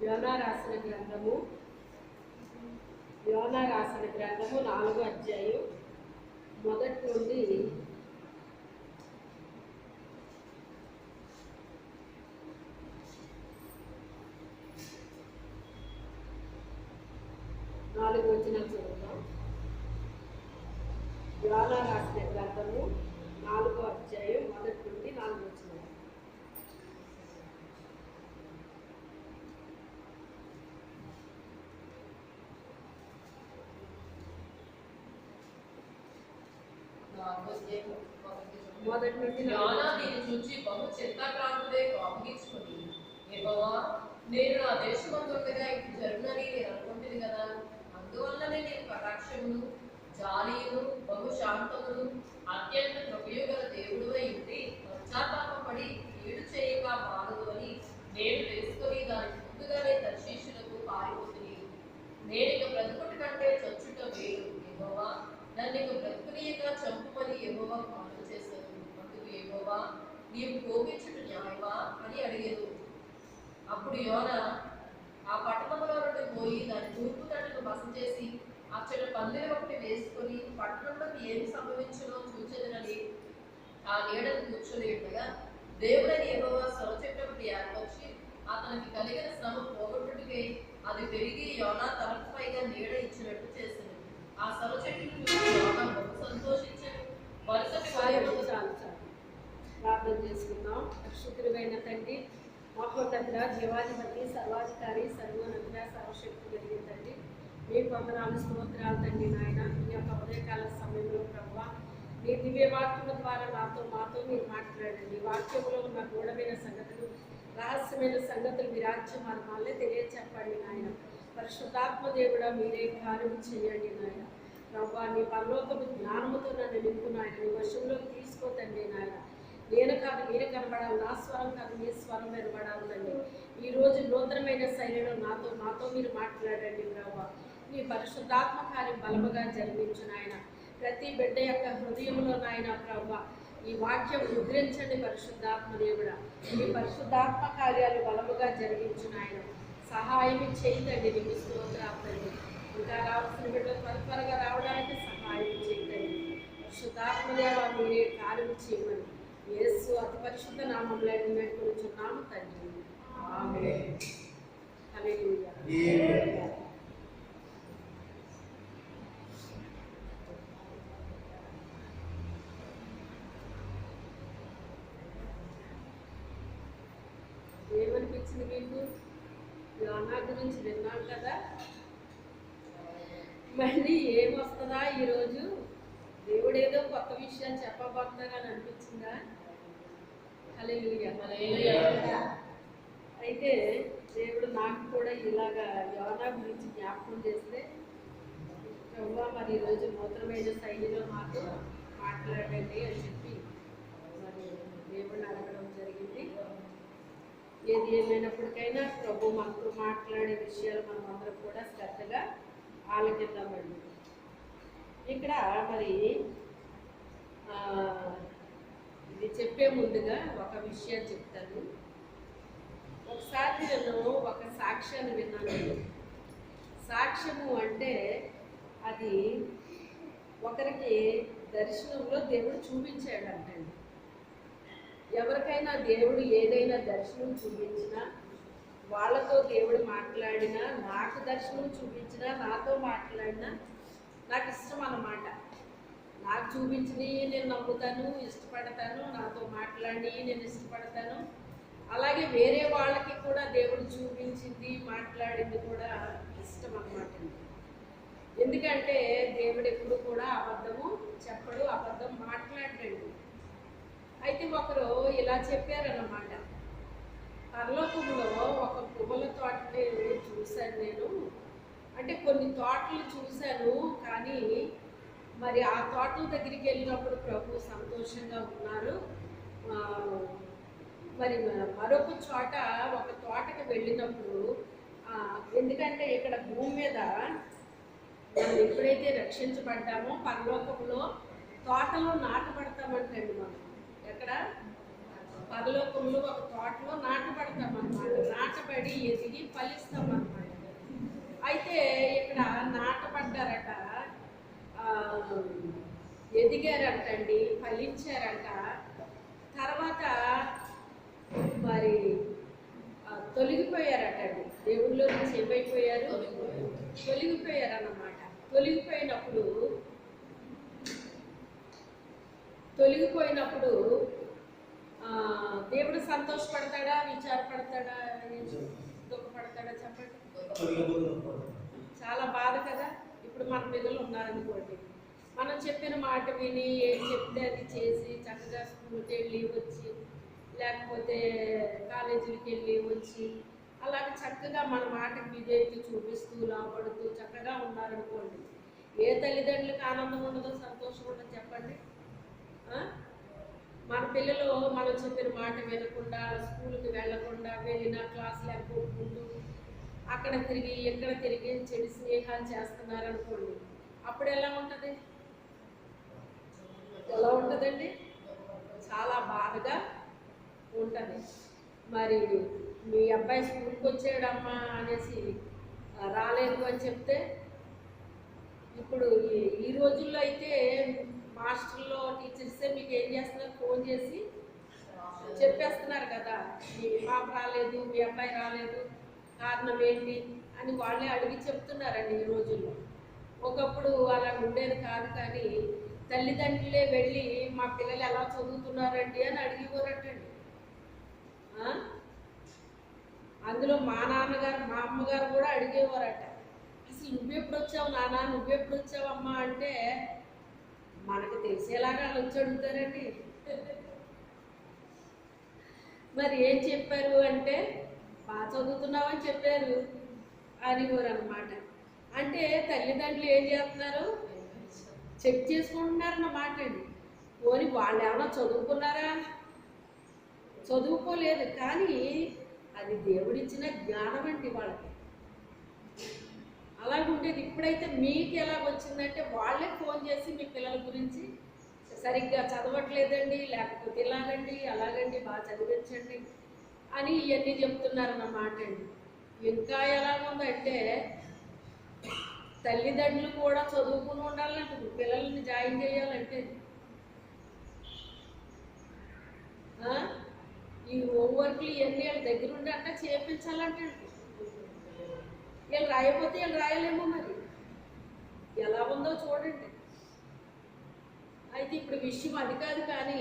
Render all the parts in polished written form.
యోనా రాసిన గ్రంథము 4వ అధ్యాయం మొదటి నుండి 4 వచనాలు చదువుతాం. యోనా రాసిన గ్రంథము 4వ అధ్యాయం మొదటి నుండి 4 వచనాలు. మొదటి నుండి యోనా దీన్ని చూచి బహు చింతాక్రాంతుడై కోపగించుకొని, యెహోవా, నేను నా దేశమందుండగా ఇది జరుగునని నేను అనుకుంటుంది కదా, అందువల్లనే నేను కటాక్షమును జాలియును బహు శాంతమును అత్యంత కృపయుగల దేవుడువై ఉండి పశ్చాత్తాపపడి కీడు చేయక మానదు అని నేను తెలుసుకొని దాని ముందుగానే తర్షీషులకు పారిపోతుంది. నేను ఇక బ్రతుకుట కంటే చచ్చుట వేరు. యెహోవా, నన్ను ఇక బ్రతుకునీయక చంపుమని యెహోవా మనవి చేశాను. అందుకు యెహోవా, నీవు కోపించుట న్యాయమా అని అడిగేదు. అప్పుడు యోనా ఆ పట్టణంలో నుండి పోయి దాని తూర్పు తట్టును బస చేసి అచ్చట పందిరి ఒకటి వేసుకొని పట్టణంలోకి ఏమి సంభవించునో చూచెదనని ఆ నీడను కూర్చొని ఉండగా దేవుడని యెహోవా సొరచెట్టు ఒకటి ఏర్పరిచి అతనికి కలిగిన శ్రమ పోగొట్టుటకై అది పెరిగి యోనా తలకు పైగా నీడ ఇచ్చినట్టు చేసింది. ఆ సొరచెట్టును చూసి యోనా బహు సంతోషించాడు. మరుసటి ప్రార్థన చేసుకుందాం. పరిశుద్ధుడైన తండ్రి, మహోన్నతుడ, జీవాధిపతి, సర్వాధికారి, సర్వోన్నతుడ, సర్వశక్తి కలిగిన తండ్రి, మీ వందనాలు స్తోత్రాలు తండ్రి. నాయన, మీ యొక్క ఉదయకాల సమయంలో ప్రభువా, మీ దివ్య వాక్యముల ద్వారా మాతో మీరు మాట్లాడండి. వాక్యంలో ఉన్న గూఢమైన సంగతులు, రహస్యమైన సంగతులు మీ రాజ్య మార్గాలే తెలియచెప్పండి నాయన. పరిశుద్ధాత్మ దేవుడా, మీరే కార్యం చేయండి నాయన. ప్రభువా, నీ పరలోకపు జ్ఞానముతో నన్ను నింపు నాయన. నీ వశంలోకి తీసుకోతండి నాయన. నేను కాదు మీరే కనబడాలి, నా స్వరం కాదు మీ స్వరం వినబడాలండి. ఈరోజు నూతనమైన శైలిలో నాతో మీరు మాట్లాడండి ప్రభువా. మీ పరిశుద్ధాత్మ కార్యం బలముగా జరిగించు నాయన. ప్రతి బిడ్డ యొక్క హృదయంలో నాయన ప్రభువా ఈ వాక్యం ముద్రించండి పరిశుద్ధాత్మ దేవుడా. మీ పరిశుద్ధాత్మ కార్యాలు బలముగా జరిగించు నాయన. సహాయం చేయండి. నీకు స్తోత్రాలు. ఇంకా రావాల్సిన బిడ్డలు త్వరగా రావడానికి సహాయం చేయండి. పరిశుద్ధాత్మ దేవ, మీరే కార్యం చేయమని యేసు అతి పరిశుద్ధ నామములో వేడుకొనుచున్నాము తండ్రి. ఆమేన్. హల్లెలూయా. ఏమనిపించింది మీకు? యోనా గురించి విన్నాం కదా, మళ్ళీ ఏమొస్తుందా ఈరోజు? దేవుడు ఏదో కొత్త విషయాలు చెప్పబోతున్నారని అనిపించిందా? హల్లెలూయా. అయితే దేవుడు నాకు కూడా ఇలాగా యోనా గురించి జ్ఞాపకం చేస్తే, ప్రభువా మరి ఈరోజు నూతనమైన శైలిలో మాకు మాట్లాడండి అని చెప్పి మరి దేవుడిని అడగడం జరిగింది. ఏది ఏమైనప్పటికైనా ప్రభు మనతో మాట్లాడే విషయాలు మనం అందరం కూడా శ్రద్ధగా ఆలకిద్దామండి. ఇక్కడ మరి ఇది చెప్పే ముందుగా ఒక విషయం చెప్తాను. ఒకసారి నేను ఒక సాక్ష్యాన్ని విన్నాను. సాక్ష్యము అంటే అది ఒకరికి దర్శనంలో దేవుడు చూపించాడు అంటండి. ఎవరికైనా దేవుడు ఏదైనా దర్శనం చూపించినా, వాళ్ళతో దేవుడు మాట్లాడినా, నాకు దర్శనం చూపించినా, నాతో మాట్లాడినా నాకు ఇష్టం అన్నమాట. నాకు చూపించినవి నేను నమ్ముతాను, ఇష్టపడతాను. నాతో మాట్లాడి నేను ఇష్టపడతాను. అలాగే వేరే వాళ్ళకి కూడా దేవుడు చూపించింది, మాట్లాడింది కూడా ఇష్టం అన్నమాట. ఎందుకంటే దేవుడు ఎప్పుడు కూడా అబద్ధము చెప్పడు, అబద్ధం మాట్లాడండి. అయితే ఒకరు ఇలా చెప్పారన్నమాట, పరలోకంలో ఒక పువ్వుల తోటని చూశాను నేను. అంటే కొన్ని తోటలు చూశాను, కానీ మరి ఆ తోటల దగ్గరికి వెళ్ళినప్పుడు ప్రభు సంతోషంగా ఉన్నారు. మరి మరొక చోట ఒక తోటకి వెళ్ళినప్పుడు, ఎందుకంటే ఇక్కడ భూమి మీద మనం ఎప్పుడైతే రక్షించబడ్డామో పరలోకంలో తోటలో నాటబడతామంటండి. మనం ఎక్కడ? పరలోకంలో ఒక తోటలో నాటబడతాం అన్నమాట. నాటబడి ఎదిగి ఫలిస్తాం అన్నమాట. అయితే ఇక్కడ నాటబడ్డారట, ఆ, ఎదిగారంటండి, ఫలించారంట. తర్వాత మరి తొలగిపోయారటండి. దేవుళ్ళలో నుంచి ఏమైపోయారు? తొలగిపోయారు అన్నమాట. తొలగిపోయినప్పుడు దేవుడు సంతోషపడతాడా, విచారపడతాడా, దుఃఖపడతాడా? చెప్పండి. చాలా బాధ కదా. ఇప్పుడు మన పిల్లలు ఉన్నారనుకోండి, మనం చెప్పిన మాట విని ఏం చెప్తే అది చేసి చక్కగా స్కూల్కి వెళ్ళి వచ్చి, లేకపోతే కాలేజీకి వెళ్ళి వచ్చి, అలాగే చక్కగా మన మాటకి విధేయత చూపిస్తూ లాభపడుతూ చక్కగా ఉన్నారనుకోండి, ఏ తల్లిదండ్రులకు ఆనందం ఉండదో, సంతోషం ఉండదు చెప్పండి. మన పిల్లలు మనం చెప్పిన మాట వినకుండా, స్కూల్కి వెళ్ళకుండా, వెళ్ళిన క్లాసులు ఎక్కొట్టుకుంటూ అక్కడ తిరిగి ఎక్కడ తిరిగి చెడు స్నేహాలు చేస్తున్నారనుకోండి, అప్పుడు ఎలా ఉంటుంది? ఎలా ఉంటుందండి? చాలా బాధగా ఉంటుంది. మరి మీ అబ్బాయి స్కూల్కి వచ్చాడమ్మా అనేసి రాలేదు అని చెప్తే, ఇప్పుడు ఈ రోజుల్లో అయితే మాస్టర్లో టీచర్సే మీకు ఏం చేస్తున్నారు? ఫోన్ చేసి చెప్పేస్తున్నారు కదా, మీ పాప రాలేదు, మీ అబ్బాయి రాలేదు, కారణం ఏంటి అని వాళ్ళే అడిగి చెప్తున్నారండి ఈ రోజుల్లో. ఒకప్పుడు అలా ఉండేది కాదు. కానీ తల్లిదండ్రులే వెళ్ళి మా పిల్లలు ఎలా చదువుతున్నారండి అని అడిగిపోరటండి. అందులో మా నాన్నగారు, మా అమ్మగారు కూడా అడిగేవారట, అసలు నువ్వెప్పుడు వచ్చావు నాన్న, నువ్వెప్పుడు వచ్చావు అమ్మ అంటే మనకు తెలిసేలాగా వాళ్ళు వచ్చి అడుగుతారండి. మరి ఏం చెప్పారు అంటే, బాగా చదువుతున్నావని చెప్పారు అనేవారు అన్నమాట. అంటే తల్లిదండ్రులు ఏం చేస్తున్నారు? చెక్ చేసుకుంటున్నారన్నమాట అండి. పోనీ వాళ్ళు ఏమన్నా చదువుకున్నారా? చదువుకోలేదు, కానీ అది దేవుడిచ్చిన జ్ఞానం అండి వాళ్ళకి. అలాగుండేది. ఇప్పుడైతే మీకు ఎలా వచ్చిందంటే వాళ్ళే ఫోన్ చేసి మీ పిల్లల గురించి సరిగ్గా చదవట్లేదండి, లేకపోతే ఇలాగండి అలాగండి, బాగా చదివించండి అని ఇవన్నీ చెప్తున్నారన్నమాట అండి. ఇంకా ఎలాగుందంటే తల్లిదండ్రులు కూడా చదువుకుని ఉండాలంటే పిల్లల్ని జాయిన్ చేయాలంటే ఈ హోంవర్క్లు ఇవన్నీ వాళ్ళ దగ్గర ఉండి అంటే చేయించాలంటే వీళ్ళు రాయకపోతే వీళ్ళు రాయలేమో. మరి ఎలా ఉందో చూడండి. అయితే ఇప్పుడు విషయం అది కాదు, కానీ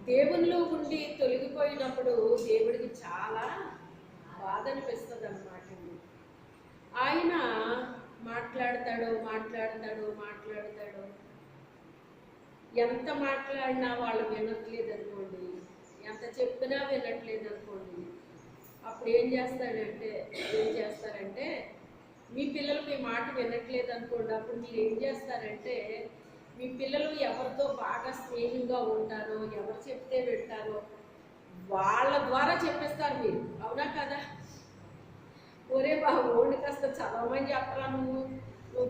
దేవునిలో ఉండి తొలగిపోయినప్పుడు దేవుడికి చాలా బాధ అనిపిస్తుంది అన్నమాట. ఆయన మాట్లాడతాడు, ఎంత మాట్లాడినా వాళ్ళు వినట్లేదు అనుకోండి, ఎంత చెప్పినా వినట్లేదు అనుకోండి, అప్పుడు ఏం చేస్తారంటే మీ పిల్లలు మీ మాట వినట్లేదు అనుకోండి, అప్పుడు మీరు ఏం చేస్తారంటే మీ పిల్లలు ఎవరితో బాగా స్నేహంగా ఉంటారో, ఎవరు చెప్తే వింటారో వాళ్ళ ద్వారా చెప్పేస్తారు మీరు. అవునా కదా? ఒరే బాబు ఓడి కాస్త చదవమని చెప్పరా, నువ్వు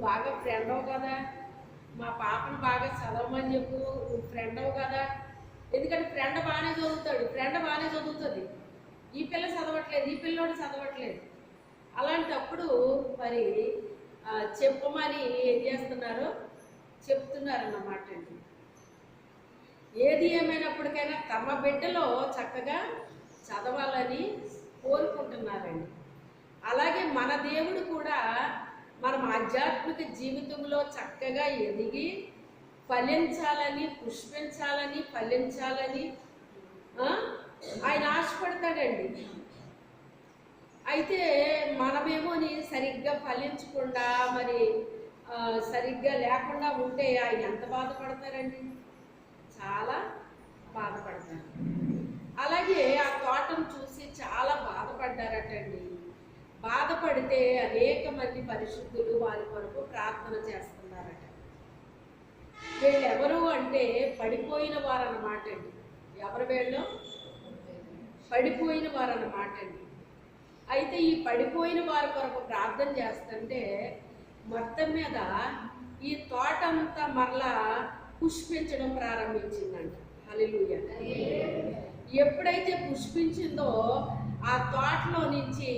బాగా ఫ్రెండ్ అవు కదా, మా పాపను బాగా చదవమని చెప్పు, నువ్వు ఫ్రెండ్ అవు కదా. ఎందుకంటే ఫ్రెండ్ బాగానే చదువుతుంది, ఈ పిల్ల చదవట్లేదు, ఈ పిల్లోడు చదవట్లేదు. అలాంటప్పుడు మరి చెప్పమని ఏం చేస్తున్నారో చెప్తున్నారన్నమాట అండి. ఏది ఏమైనప్పటికైనా తమ బిడ్డలో చక్కగా చదవాలని కోరుకుంటున్నారండి. అలాగే మన దేవుడు కూడా మనం ఆధ్యాత్మిక జీవితంలో చక్కగా ఎదిగి ఫలించాలని, పుష్పించాలని, ఫలించాలని ఆయన ఆశపడతాడండి. అయితే మనమేమోని సరిగ్గా ఫలించకుండా మరి సరిగ్గా లేకుండా ఉంటే ఆయన ఎంత బాధపడతారండి? చాలా బాధపడతారు. అలాగే ఆ తోటను చూసి చాలా బాధపడ్డారటండి. బాధపడితే అనేక మంది పరిశుద్ధులు వారి కొరకు ప్రార్థన చేస్తున్నారట. వీళ్ళు ఎవరు అంటే పడిపోయిన వారు అన్నమాట అండి. ఎవరు వీళ్ళు? పడిపోయిన వారు అన్నమాట అండి. అయితే ఈ పడిపోయిన వారి కొరకు ప్రార్థన చేస్తుంటే మొత్తం మీద ఈ తోట అంతా మరలా పుష్పించడం ప్రారంభించిందంట. హల్లెలూయా. ఎప్పుడైతే పుష్పించిందో ఆ తోటలో నుంచి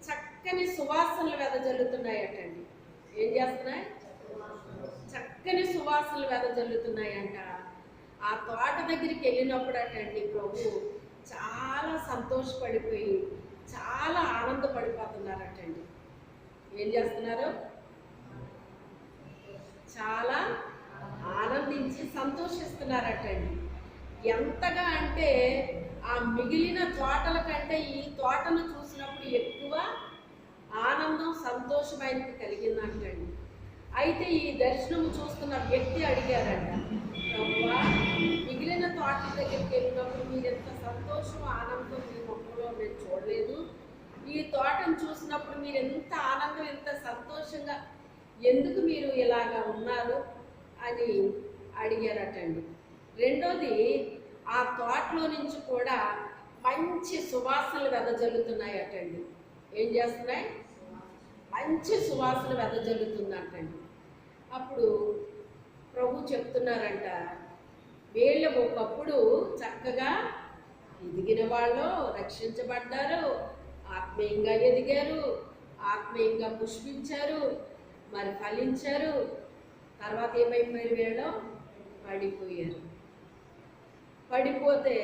చక్కని సువాసనలు వెదజల్లుతున్నాయటండి. ఏం చేస్తున్నాయి? చక్కని సువాసనలు వెదజల్లుతున్నాయంట. ఆ తోట దగ్గరికి వెళ్ళినప్పుడు అటండి ప్రభు చాలా సంతోషపడిపోయి చాలా ఆనందపడిపోతున్నారటండి. ఏం చేస్తున్నారు? చాలా ఆనందించి సంతోషిస్తున్నారటండి. ఎంతగా అంటే ఆ మిగిలిన తోటల కంటే ఈ తోటను చూసినప్పుడు ఎక్కువ ఆనందం సంతోషం ఆయనకు కలిగిందంటండి. అయితే ఈ దర్శనం చూస్తున్న వ్యక్తి అడిగారంట, ప్రభువా మిగిలిన తోటల దగ్గరికి వెళ్ళినప్పుడు మీరు ఎంత సంతోషం ఆనందం మీ ముఖంలో నేను చూడలేదు, ఈ తోటను చూసినప్పుడు మీరు ఎంత ఆనందం ఎంత సంతోషంగా ఎందుకు మీరు ఇలాగా ఉన్నారు అని అడిగారటండి. రెండోది, ఆ తోటలో నుంచి కూడా మంచి సువాసనలు వెదజల్లుతున్నాయటండి. ఏం చేస్తున్నాయి? మంచి సువాసన వెదజల్లుతుందంటండి. అప్పుడు ప్రభు చెప్తున్నారంట, వీళ్ళు ఒకప్పుడు చక్కగా ఎదిగిన వాళ్ళు, రక్షించబడ్డారు, ఆత్మీయంగా ఎదిగారు, ఆత్మీయంగా పుష్పించారు, మరి ఫలించారు. తర్వాత ఏమైపోయారు? వీళ్ళు పడిపోయారు. పడిపోతే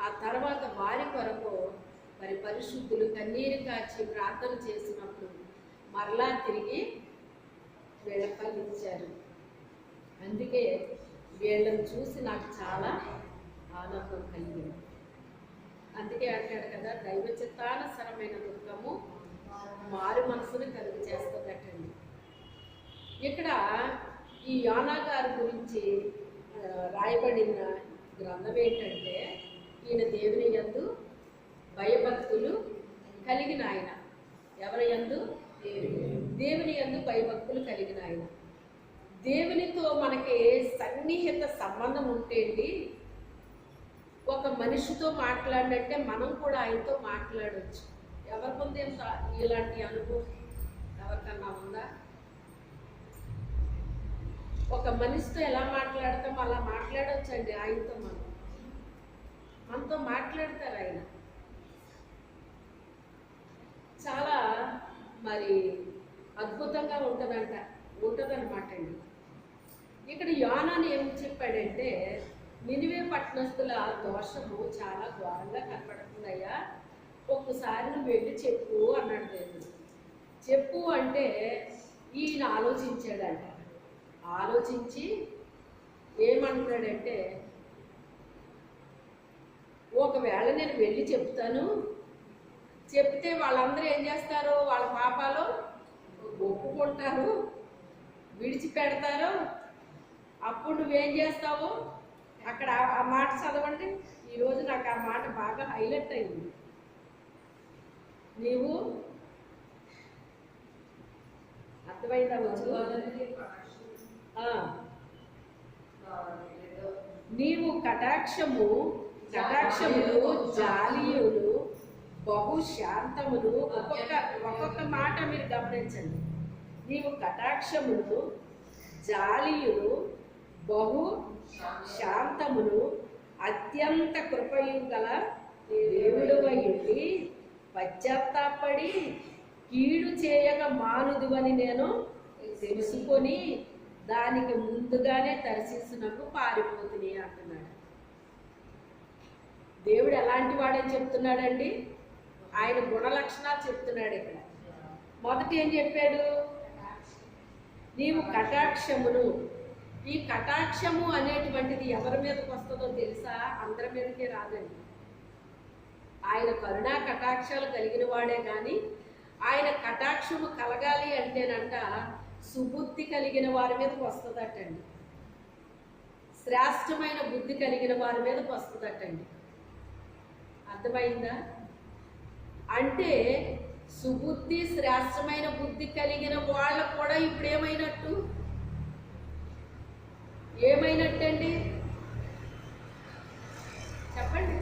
ఆ తర్వాత వారి కొరకు మరి పరిశుద్ధులు కన్నీరు కాచి ప్రార్థన చేసినప్పుడు మరలా తిరిగి వీళ్ళ ఫలించారు. అందుకే వీళ్ళని చూసి నాకు చాలా ఆనందం కలిగింది. అందుకే అంటాడు కదా, దైవ చిత్తానుసరమైన దుఃఖము మారు మనసును కలుగు చేస్తుందటండి. ఇక్కడ ఈ యోనా గారి గురించి రాయబడిన గ్రంథం ఏంటంటే, ఈయన దేవుని యందు భయభక్తులు కలిగిన ఆయన. ఎవరి యందు? దేవుని యందు భయభక్తులు కలిగిన ఆయన. దేవునితో మనకి సన్నిహిత సంబంధం ఉంటేంటి, ఒక మనిషితో మాట్లాడినట్టే మనం కూడా ఆయనతో మాట్లాడవచ్చు. ఎవరికొంది ఇలాంటి అనుభవం? ఎవరికన్నా ఉందా? ఒక మనిషితో ఎలా మాట్లాడతాం అలా మాట్లాడవచ్చండి ఆయనతో. మనతో మాట్లాడతారు ఆయన. చాలా మరి అద్భుతంగా ఉంటుందన్నమాట అండి. ఇక్కడ యోనాని ఏం చెప్పాడంటే, నినివే పట్టణస్తుల దోషము చాలా ఘోరంగా కనపడుతుందయ్యా, ఒక్కసారి నువ్వు వెళ్ళి చెప్పు అన్నాడు దేవుడు. చెప్పు అంటే ఈయన ఆలోచించాడంట. ఆలోచించి ఏమంటున్నాడంటే, ఒకవేళ నేను వెళ్ళి చెప్తాను, చెప్తే వాళ్ళందరూ ఏం చేస్తారు? వాళ్ళ పాపాలు ఒప్పుకుంటారు, విడిచిపెడతారు. అప్పుడు నువ్వేం చేస్తావు? అక్కడ ఆ మాట చదవండి. ఈరోజు నాకు ఆ మాట బాగా హైలైట్ అయింది. నీవు అర్థమైందా? నీవు కటాక్షములు జాలియులు బహు శాంతములు. ఒక్కొక్క మాట మీరు గమనించండి. నీవు కటాక్షములు జాలియులు బహు శాంతములు అత్యంత కృపయు గల దేవుడవై ఉండి పశ్చాత్తాపడి కీడు చేయక మానుదువని నేను తెలుసుకొని దానికి ముందుగానే తర్శీసునకు పారిపోతుంది అంటున్నాడు. దేవుడు ఎలాంటి వాడని చెప్తున్నాడండి? ఆయన గుణ లక్షణాలు చెప్తున్నాడు. ఇక్కడ మొదటి ఏం చెప్పాడు? నీవు కటాక్షమును. ఈ కటాక్షము అనేటువంటిది ఎవరి మీదకి వస్తుందో తెలుసా? అందరి మీదకే రాదండి. ఆయన కరుణా కటాక్షాలు కలిగిన వాడే కానీ ఆయన కటాక్షము కలగాలి అంటేనంట సుబుద్ధి కలిగిన వారి మీదకి వస్తుందటండి. శ్రేష్టమైన బుద్ధి కలిగిన వారి మీదకి వస్తుందటండి. అర్థమైందా? అంటే సుబుద్ధి శ్రేష్టమైన బుద్ధి కలిగిన వాళ్ళకు కూడా ఇప్పుడు ఏమైనట్టండి? చెప్పండి.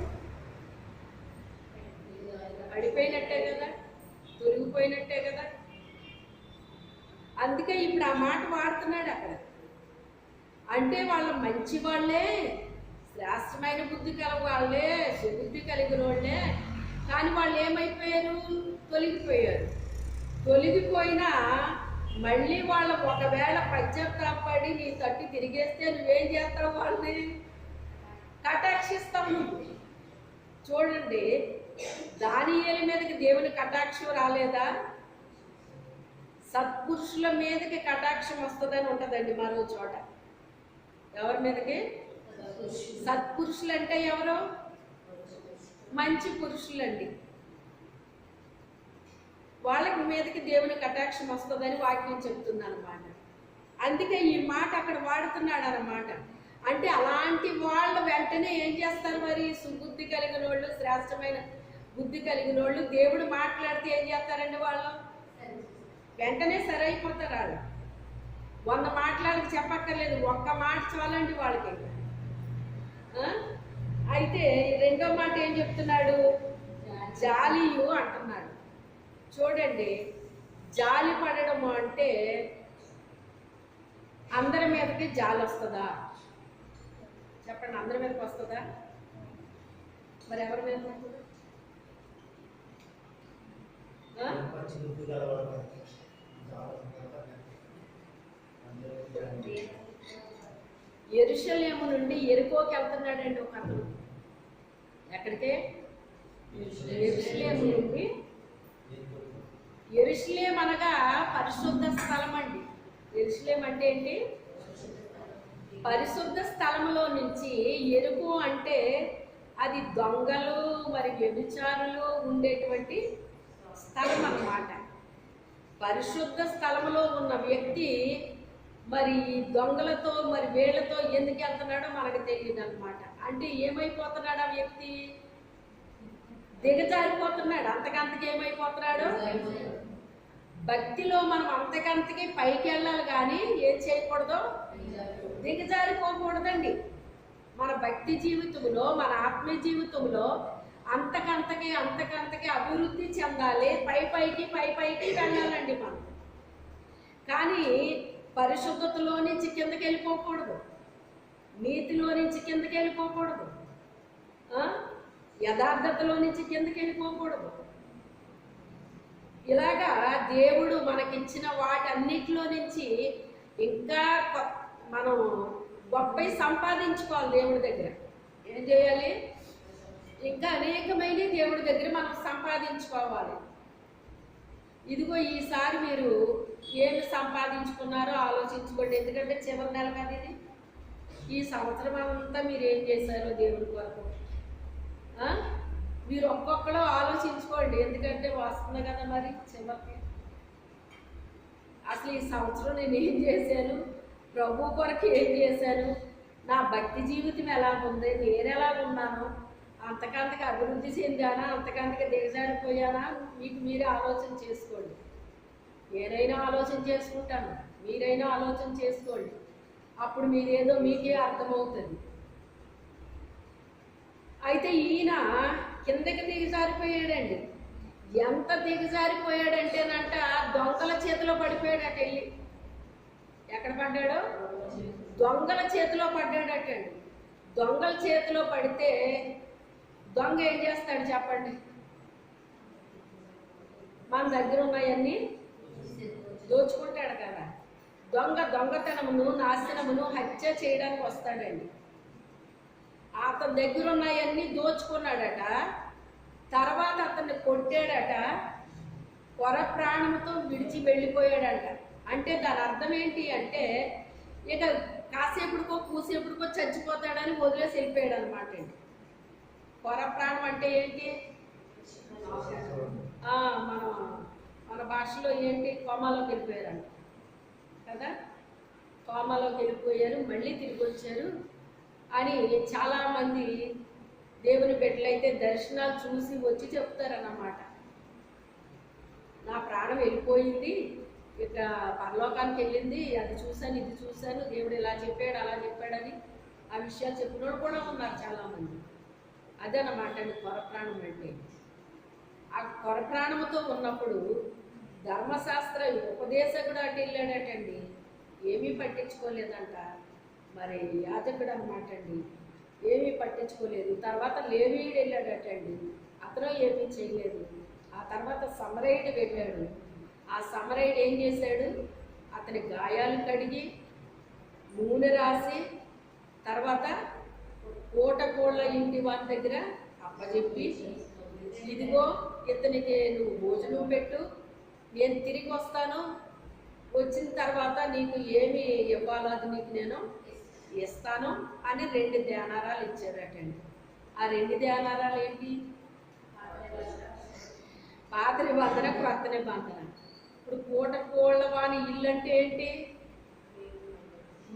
పడిపోయినట్టే కదా, తొలగిపోయినట్టే కదా. అందుకే ఇప్పుడు ఆ మాట వాడుతున్నాడు అక్కడ. అంటే వాళ్ళ మంచి వాళ్ళే, శ్రేష్టమైన బుద్ధి కల వాళ్ళే, సుబుద్ధి కలిగిన వాళ్ళే, కానీ వాళ్ళు ఏమైపోయారు? తొలగిపోయారు. తొలగిపోయినా మళ్ళీ వాళ్ళు ఒకవేళ పశ్చాత్తాపడి నీ తట్టి తిరిగేస్తే నువ్వేం చేస్తావు? వాళ్ళని కటాక్షిస్తావు నువ్వు. చూడండి, దానియేలు మీదకి దేవుని కటాక్షం రాలేదా? సత్పురుషుల మీదకి కటాక్షం వస్తుందని ఉంటుందండి మరో చోట. ఎవరి మీదకి? సత్పురుషులు అంటే ఎవరు? మంచి పురుషులండి. వాళ్ళకి మీదకి దేవుని కటాక్షం వస్తుందని వాక్యం చెప్తుంది అన్నమాట. అందుకే ఈ మాట అక్కడ వాడుతున్నాడు అన్నమాట. అంటే అలాంటి వాళ్ళు వెంటనే ఏం చేస్తారు మరి? సుబుద్ధి కలిగిన వాళ్ళు, శ్రేష్టమైన బుద్ధి కలిగిన వాళ్ళు దేవుడు మాట్లాడితే ఏం చేస్తారండి? వాళ్ళు వెంటనే సరైపోతారు. వాళ్ళు 100 మాటలకు చెప్పక్కర్లేదు, ఒక్క మాట చాలండి వాళ్ళకి. అయితే రెండో మాట ఏం చెప్తున్నాడు? జాలియు అంటున్నాడు. చూడండి, జాలి పడడం అంటే అందరి మీదకి జాలి వస్తుందా? చెప్పండి, అందరి మీదకి వస్తుందా? మరి ఎవరి మీద వస్తుందా? యెరూషలేము నుండి యెరికోకి వెళ్తున్నాడండి ఒక అతను. ఎక్కడికి? యెరూషలేము నుండి. యెరూషలేం అనగా పరిశుద్ధ స్థలం అండి. యెరూషలేం అంటే ఏంటి? పరిశుద్ధ స్థలంలో నుంచి. యెరికో అంటే అది దొంగలు మరి వ్యభిచారులు ఉండేటువంటి స్థలం అన్నమాట. పరిశుద్ధ స్థలంలో ఉన్న వ్యక్తి మరి దొంగలతో మరి వీళ్ళతో ఎందుకు వెళ్తున్నాడో మనకు తెలియదు అన్నమాట. అంటే ఏమైపోతున్నాడు ఆ వ్యక్తి? దిగజారిపోతున్నాడు. అంతకంతకి ఏమైపోతున్నాడు? భక్తిలో మనం అంతకంతకి పైకి వెళ్ళాలి, కానీ ఏం చేయకూడదు? దిగజారిపోకూడదండి. మన భక్తి జీవితంలో, మన ఆత్మీయ జీవితంలో అంతకంతకి అభివృద్ధి చెందాలి. పైకి వెళ్ళాలండి మనం. కానీ పరిశుద్ధతలో నుంచి కిందకి వెళ్ళిపోకూడదు, నీతిలో నుంచి కిందకి వెళ్ళిపోకూడదు, యథార్థతలో నుంచి కిందకి వెళ్ళిపోకూడదు. ఇలాగా దేవుడు మనకిచ్చిన వాటన్నిటిలో నుంచి ఇంకా మనం గొప్పై సంపాదించుకోవాలి. దేవుడి దగ్గర ఏం చేయాలి? ఇంకా అనేకమైన దేవుడి దగ్గర మనం సంపాదించుకోవాలి. ఇదిగో ఈసారి మీరు ఏమి సంపాదించుకున్నారో ఆలోచించుకోండి. ఎందుకంటే చివరి నెల కదా ఇది. ఈ సంవత్సరం అంతా మీరు ఏం చేశారో దేవుడి కొరకు మీరు ఒక్కొక్కరు ఆలోచించుకోండి. ఎందుకంటే వస్తుంది కదా మరి చివరికి. అసలు ఈ సంవత్సరం నేను ఏం చేశాను, ప్రభు కొరకు ఏం చేశాను, నా భక్తి జీవితం ఎలా ఉంది, నేను ఎలా ఉన్నాను, అంతకంతకి అభివృద్ధి చెందానా, అంతకంతకి దిగజారిపోయానా, మీకు మీరే ఆలోచన చేసుకోండి. నేనైనా ఆలోచన చేసుకుంటాను, మీరైనా ఆలోచన చేసుకోండి. అప్పుడు మీరేదో మీకే అర్థమవుతుంది. అయితే ఈయన కిందకి దిగజారిపోయాడండి. ఎంత దిగజారిపోయాడంటేనంట దొంగల చేతిలో పడిపోయాడట. వెళ్ళి ఎక్కడ పడ్డాడు? దొంగల చేతిలో పడ్డాడటండి. దొంగల చేతిలో పడితే దొంగ ఏం చేస్తాడు చెప్పండి? మన దగ్గర ఉన్నాయన్నీ దోచుకుంటాడు కదా. దొంగతనమును, నాశనమును, హత్య చేయడానికి వస్తాడండి. అతని దగ్గర ఉన్నాయన్నీ దోచుకున్నాడట. తర్వాత అతన్ని కొట్టాడట. కొర ప్రాణంతో విడిచి వెళ్ళిపోయాడట. అంటే దాని అర్థం ఏంటి అంటే ఇక కాసేపుడికో కూసేపుడికో చచ్చిపోతాడని వదిలేసి వెళ్ళిపోయాడు అనమాట అండి. కొర ప్రాణం అంటే ఏంటి? మన భాషలో ఏంటి? కోమాలోకి వెళ్ళిపోయారంట కదా. కోమాలోకి వెళ్ళిపోయారు, మళ్ళీ తిరిగి వచ్చారు అని చాలామంది దేవుని బిడ్డలైతే దర్శనాలు చూసి వచ్చి చెప్తారన్నమాట. నా ప్రాణం వెళ్ళిపోయింది, ఇక పరలోకానికి వెళ్ళింది, అది చూశాను, ఇది చూశాను, దేవుడు ఇలా చెప్పాడు, అలా చెప్పాడని ఆ విషయాలు చెప్పినోడు కూడా ఉన్నారు చాలామంది. అదనమాట అండి కొర ప్రాణం అంటే. ఆ కొర ప్రాణముతో ఉన్నప్పుడు ధర్మశాస్త్ర ఉపదేశకుడు అటు వెళ్ళాడటండి. ఏమీ పట్టించుకోలేదంట. మరి యాజకుడు అనమాట అండి. ఏమీ పట్టించుకోలేదు. తర్వాత లేవీయుడు వెళ్ళాడటండి, అతను ఏమీ చేయలేదు. ఆ తర్వాత సమరయుడు వెళ్ళాడు. ఆ సమరయుడు ఏం చేశాడు? అతని గాయాలు కడిగి నూనె రాసి తర్వాత కోళ్ళ ఇంటి వారి దగ్గర అప్పచెప్పి, ఇదిగో ఇతనికి నువ్వు భోజనం పెట్టు, నేను తిరిగి వస్తాను, వచ్చిన తర్వాత నీకు ఏమి ఇవ్వాలో అది నీకు నేను ఇస్తాను అని 2 దేనారాలు ఇచ్చారటండి. ఆ 2 దేనారాలు ఏంటి? పాత నిబంధన, క్రొత్త నిబంధన. ఇప్పుడు కోళ్ళ వాని ఇల్లు అంటే ఏంటి?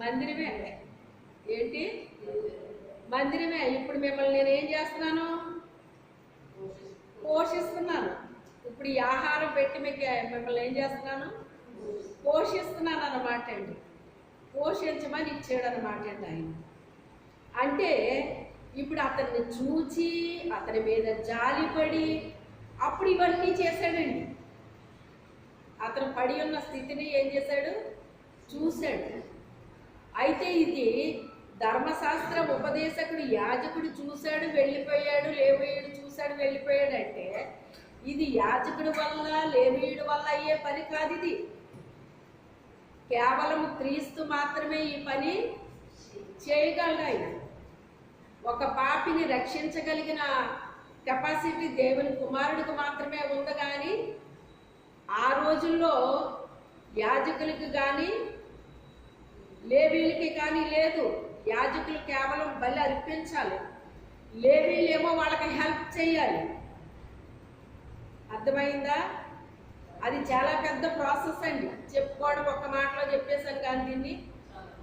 మందిరమే. ఏంటి? మందిరమే. ఇప్పుడు మిమ్మల్ని నేను ఏం చేస్తున్నాను? పోషిస్తున్నాను. ఇప్పుడు ఈ ఆహారం పెట్టి మిమ్మల్ని ఏం చేస్తున్నాను? పోషిస్తున్నాను అన్నమాట అండి. పోషించమని ఇచ్చాడు అన్నమాట అండి ఆయన. అంటే ఇప్పుడు అతన్ని చూచి అతని మీద జాలిపడి అప్పుడు ఇవన్నీ చేశాడండి. అతను పడి ఉన్న స్థితిని ఏం చేశాడు? చూశాడు. అయితే ఇది ధర్మశాస్త్ర ఉపదేశకుడు యాజకుడు చూశాడు, వెళ్ళిపోయాడు, లేవీయుడు చూశాడు, వెళ్ళిపోయాడు. అంటే ఇది యాజకుడి వల్ల లేవీయుడి వల్ల అయ్యే పని కాదు. ఇది కేవలం క్రీస్తు మాత్రమే ఈ పని చేయగలడు. ఆయన ఒక పాపిని రక్షించగలిగిన కెపాసిటీ దేవుని కుమారుడికి మాత్రమే ఉంది. కానీ ఆ రోజుల్లో యాజకులకి కానీ లేవీయులకి కానీ లేదు. యాజకులు కేవలం బలి అర్పించాలి, లేవీయులేమో వాళ్ళకి హెల్ప్ చేయాలి. అర్థమైందా? అది చాలా పెద్ద ప్రాసెస్ అండి. చెప్పుకోవడం ఒక మాటలో చెప్పేశాను కానీ దీన్ని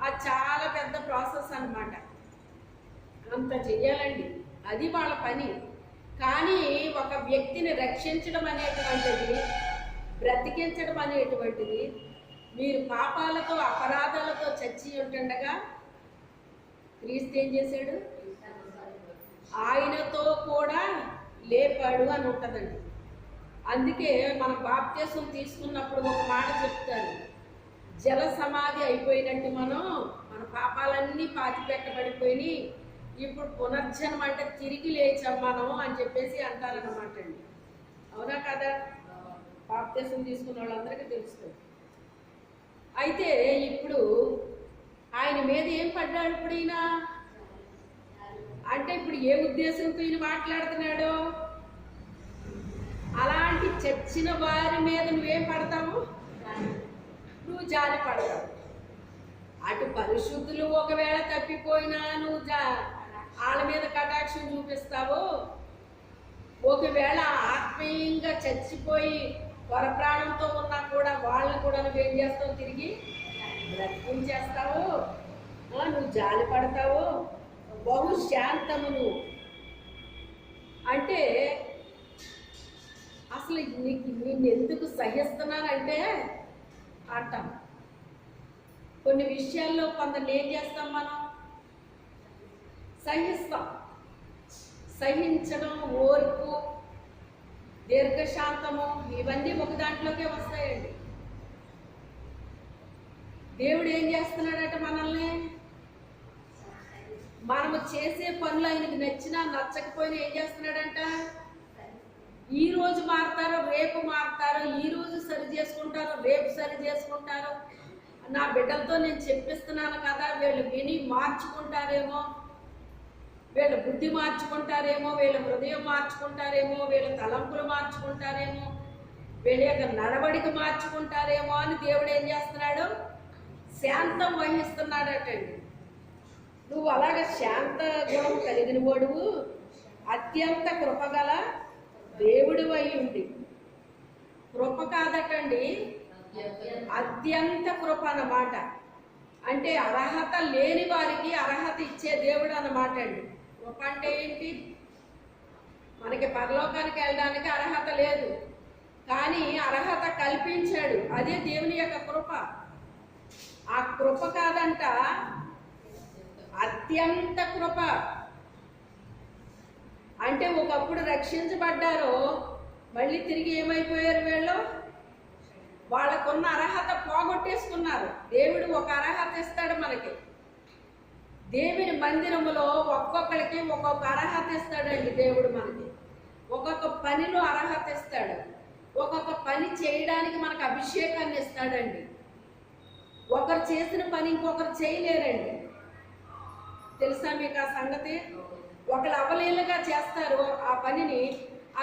అది చాలా పెద్ద ప్రాసెస్ అన్నమాట. అంత చెయ్యాలండి, అది వాళ్ళ పని. కానీ ఒక వ్యక్తిని రక్షించడం అనేటువంటిది, బ్రతికించడం అనేటువంటిది, మీరు పాపాలతో అపరాధాలతో చచ్చి ఉంటుండగా క్రీస్తు ఏం చేశాడు? ఆయనతో కూడా లేపాడు అని ఉంటుందండి. అందుకే మన బాప్తిసం తీసుకున్నప్పుడు ఒక మాట చెప్తారు, జల సమాధి అయిపోయినట్టు మన పాపాలన్నీ పాతిపెట్టబడిపోయి ఇప్పుడు పునర్జన్మ అంటే తిరిగి లేచాం మనం అని చెప్పేసి అంటారన్నమాట అండి. అవునా కదా? బాప్తిసం తీసుకున్న వాళ్ళందరికీ తెలుస్తుంది. అయితే ఇప్పుడు ఆయన మీద ఏం పడ్డాడు? ఇప్పుడు ఈయన అంటే ఇప్పుడు ఏ ఉద్దేశంతో ఈయన మాట్లాడుతున్నాడు? అలాంటి చచ్చిన వారి మీద నువ్వేం పడతావు? నువ్వు జాలి పడతావు. అటు పరిశుద్ధులు ఒకవేళ తప్పిపోయినా నువ్వు వాళ్ళ మీద కటాక్షం చూపిస్తావు. ఒకవేళ ఆత్మీయంగా చచ్చిపోయి పరప్రాణంతో ఉన్నా కూడా వాళ్ళని కూడా నువ్వేం చేస్తావు? తిరిగి బ్రతికించేస్తావు. నువ్వు జాలి పడతావు. బహుశాంతము నువ్వు అంటే అసలు నిన్ను ఎందుకు సహిస్తున్నానంటే అంటాం. కొన్ని విషయాల్లో కొందరు ఏం చేస్తాం? మనం సహిస్తాం. సహించడం, ఓర్పు, దీర్ఘశాంతము ఇవన్నీ ఒక దాంట్లోకే వస్తాయండి. దేవుడు ఏం చేస్తున్నాడట? మనల్ని మనము చేసే పనులు ఆయనకి నచ్చినా నచ్చకపోయినా ఏం చేస్తున్నాడంట? ఈ రోజు మారుతారో రేపు మారుతారో, ఈ రోజు సరి చేసుకుంటారో రేపు సరి చేసుకుంటారో, నా బిడ్డలతో నేను చెప్పిస్తున్నాను కదా వీళ్ళు విని మార్చుకుంటారేమో, వీళ్ళ బుద్ధి మార్చుకుంటారేమో, వీళ్ళ హృదయం మార్చుకుంటారేమో, వీళ్ళ తలంపులు మార్చుకుంటారేమో, వీళ్ళ యొక్క నడవడిక మార్చుకుంటారేమో అని దేవుడు ఏం చేస్తున్నాడు? శాంతం వహిస్తున్నాడటండి. నువ్వు అలాగ శాంత గుణం కలిగిన వాడువు, అత్యంత కృపగల దేవుడు అయి ఉండి, కృప కాదటండి, అత్యంత కృప అన్నమాట. అంటే అర్హత లేని వారికి అర్హత ఇచ్చే దేవుడు అన్నమాట అండి. కృప అంటే ఏంటి? మనకి పరలోకానికి వెళ్ళడానికి అర్హత లేదు, కానీ అర్హత కల్పించాడు. అదే దేవుని యొక్క కృప. ఆ కృప కాదంట, అత్యంత కృప. అంటే ఒకప్పుడు రక్షించబడ్డారో మళ్ళీ తిరిగి ఏమైపోయారు? వీళ్ళు వాళ్ళకున్న అర్హత పోగొట్టేసుకున్నారు. దేవుడు ఒక అర్హత ఇస్తాడు మనకి. దేవుని మందిరములో ఒక్కొక్కరికి ఒక్కొక్క అర్హత ఇస్తాడండి దేవుడు మనకి. ఒక్కొక్క పనిలో అర్హత ఇస్తాడు. ఒక్కొక్క పని చేయడానికి మనకు అభిషేకాన్ని ఇస్తాడండి. ఒకరు చేసిన పని ఇంకొకరు చేయలేరండి. తెలుసా మీకు ఆ సంగతి? ఒకరు అవలీలగా చేస్తారు ఆ పనిని,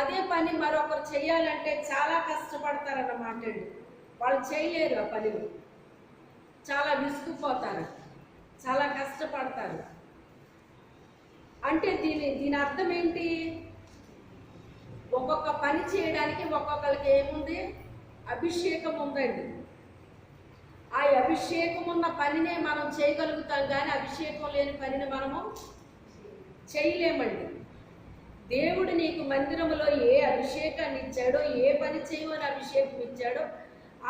అదే పని మరొకరు చేయాలంటే చాలా కష్టపడతారన్నమాట అండి. వాళ్ళు చేయలేరు ఆ పనిని, చాలా విసుగుపోతారు, చాలా కష్టపడతారు. అంటే దీని అర్థం ఏంటి? ఒక్కొక్క పని చేయడానికి ఒక్కొక్కరికి ఏముంది? అభిషేకం ఉందండి. ఆ అభిషేకం ఉన్న పనినే మనం చేయగలుగుతాం, కానీ అభిషేకం లేని పనిని మనము చేయలేమండి. దేవుడు నీకు మందిరంలో ఏ అభిషేకాన్ని ఇచ్చాడో, ఏ పని చేయమని అభిషేకం ఇచ్చాడో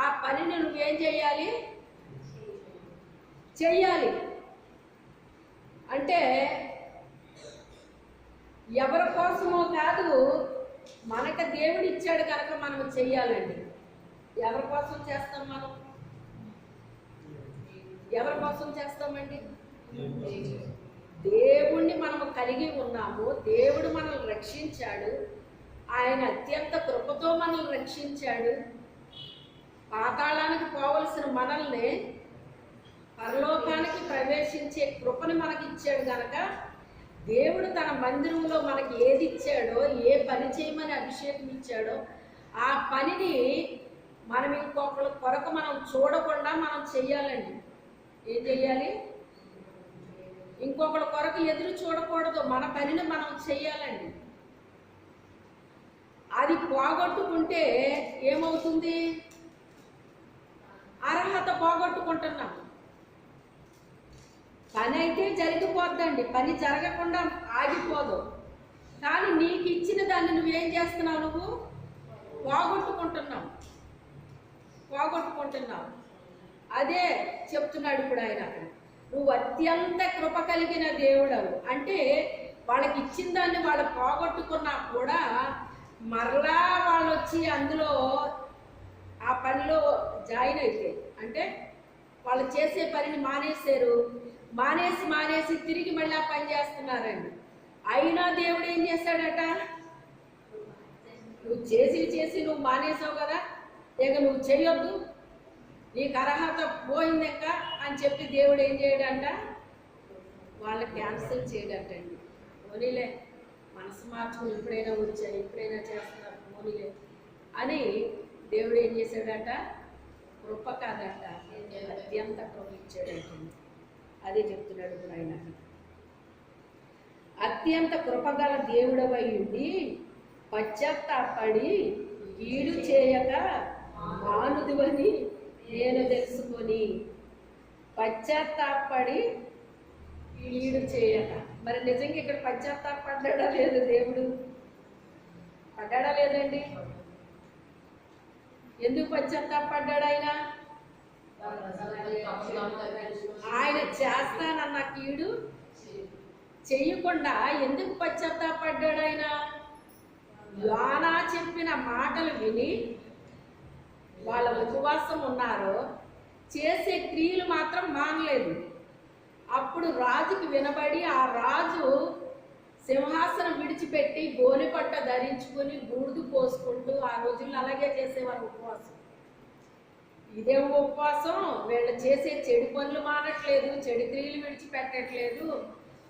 ఆ పనిని నువ్వేం చేయాలి? చెయ్యాలి. అంటే ఎవరి కోసమో కాదు, మనకు దేవుడు ఇచ్చాడు కనుక మనం చెయ్యాలండి. ఎవరి కోసం చేస్తాం మనం? ఎవరి కోసం చేస్తామండి? దేవుణ్ణి మనము కలిగి ఉన్నాము. దేవుడు మనల్ని రక్షించాడు. ఆయన అత్యంత కృపతో మనల్ని రక్షించాడు. పాతాళానికి పోవలసిన మనల్ని పరలోకానికి ప్రవేశించే కృపని మనకి ఇచ్చాడు కనుక దేవుడు తన మందిరంలో మనకి ఏది ఇచ్చాడో, ఏ పని చేయమని అభిషేకం ఇచ్చాడో ఆ పనిని మనం ఇంకొకరి కొరకు మనం చూడకుండా మనం చెయ్యాలండి. ఏం చెయ్యాలి? ఇంకొకరి కొరకు ఎదురు చూడకూడదు. మన పనిని మనం చెయ్యాలండి. అది పోగొట్టుకుంటే ఏమవుతుంది? అర్హత పోగొట్టుకుంటున్నాం. పని అయితే జరిగిపోద్దండి, పని జరగకుండా ఆగిపోదు. కానీ నీకు ఇచ్చిన దాన్ని నువ్వేం చేస్తున్నావు? నువ్వు పోగొట్టుకుంటున్నావు. అదే చెప్తున్నాడు ఇప్పుడు ఆయన. నువ్వు అత్యంత కృప కలిగిన దేవుడవు. అంటే వాళ్ళకి ఇచ్చిన దాన్ని వాళ్ళు పోగొట్టుకున్నా కూడా మరలా వాళ్ళు వచ్చి అందులో ఆ పనిలో జాయిన్ అయితే, అంటే వాళ్ళు చేసే పనిని మానేసి తిరిగి మళ్ళీ ఆ పని చేస్తున్నారండి. అయినా దేవుడు ఏం చేశాడట? నువ్వు చేసి నువ్వు మానేసావు కదా, ఇక నువ్వు చేయొద్దు, నీకు అర్హత పోయింది ఇంకా అని చెప్పి దేవుడు ఏం చేయడంట? వాళ్ళని క్యాన్సిల్ చేయడంటండి. పోనీలే, మనసు మార్చుకుని ఇప్పుడైనా వచ్చాయి, ఇప్పుడైనా చేస్తున్నారు, పోనీలే అని దేవుడు ఏం చేశాడట? కృప కాదట, అత్యంత కృప ఇచ్చాడంటండి. అదే చెప్తున్నాడు ఇప్పుడు ఆయన. అత్యంత కృపగల దేవుడవై ఉండి పశ్చాత్తాపడి కీడు చేయక మానుదువని నేను తెలుసుకొని. పశ్చాత్తాపడి కీడు చేయక. మరి నిజంగా ఇక్కడ పశ్చాత్తాపడ్డా లేదు దేవుడు? పడ్డా లేదండి? ఎందుకు పశ్చాత్తాపడ్డాడు ఆయన? ఆయన చేస్తానన్న కీడు చెయ్యకుండా ఎందుకు పశ్చాత్తాపడ్డాడు ఆయన? యోనా చెప్పిన మాటలు విని వాళ్ళ ఉపవాసం ఉన్నారో, చేసే క్రియలు మాత్రం మానలేదు. అప్పుడు రాజుకి వినబడి ఆ రాజు సింహాసనం విడిచిపెట్టి గోనెపట్ట ధరించుకుని బూడిద పోసుకుంటూ, ఆ రోజుల్లో అలాగే చేసేవారు ఉపవాసం. ఇదేం ఉపవాసం? వీళ్ళు చేసే చెడు పనులు మానట్లేదు, చెడు క్రియలు విడిచిపెట్టట్లేదు,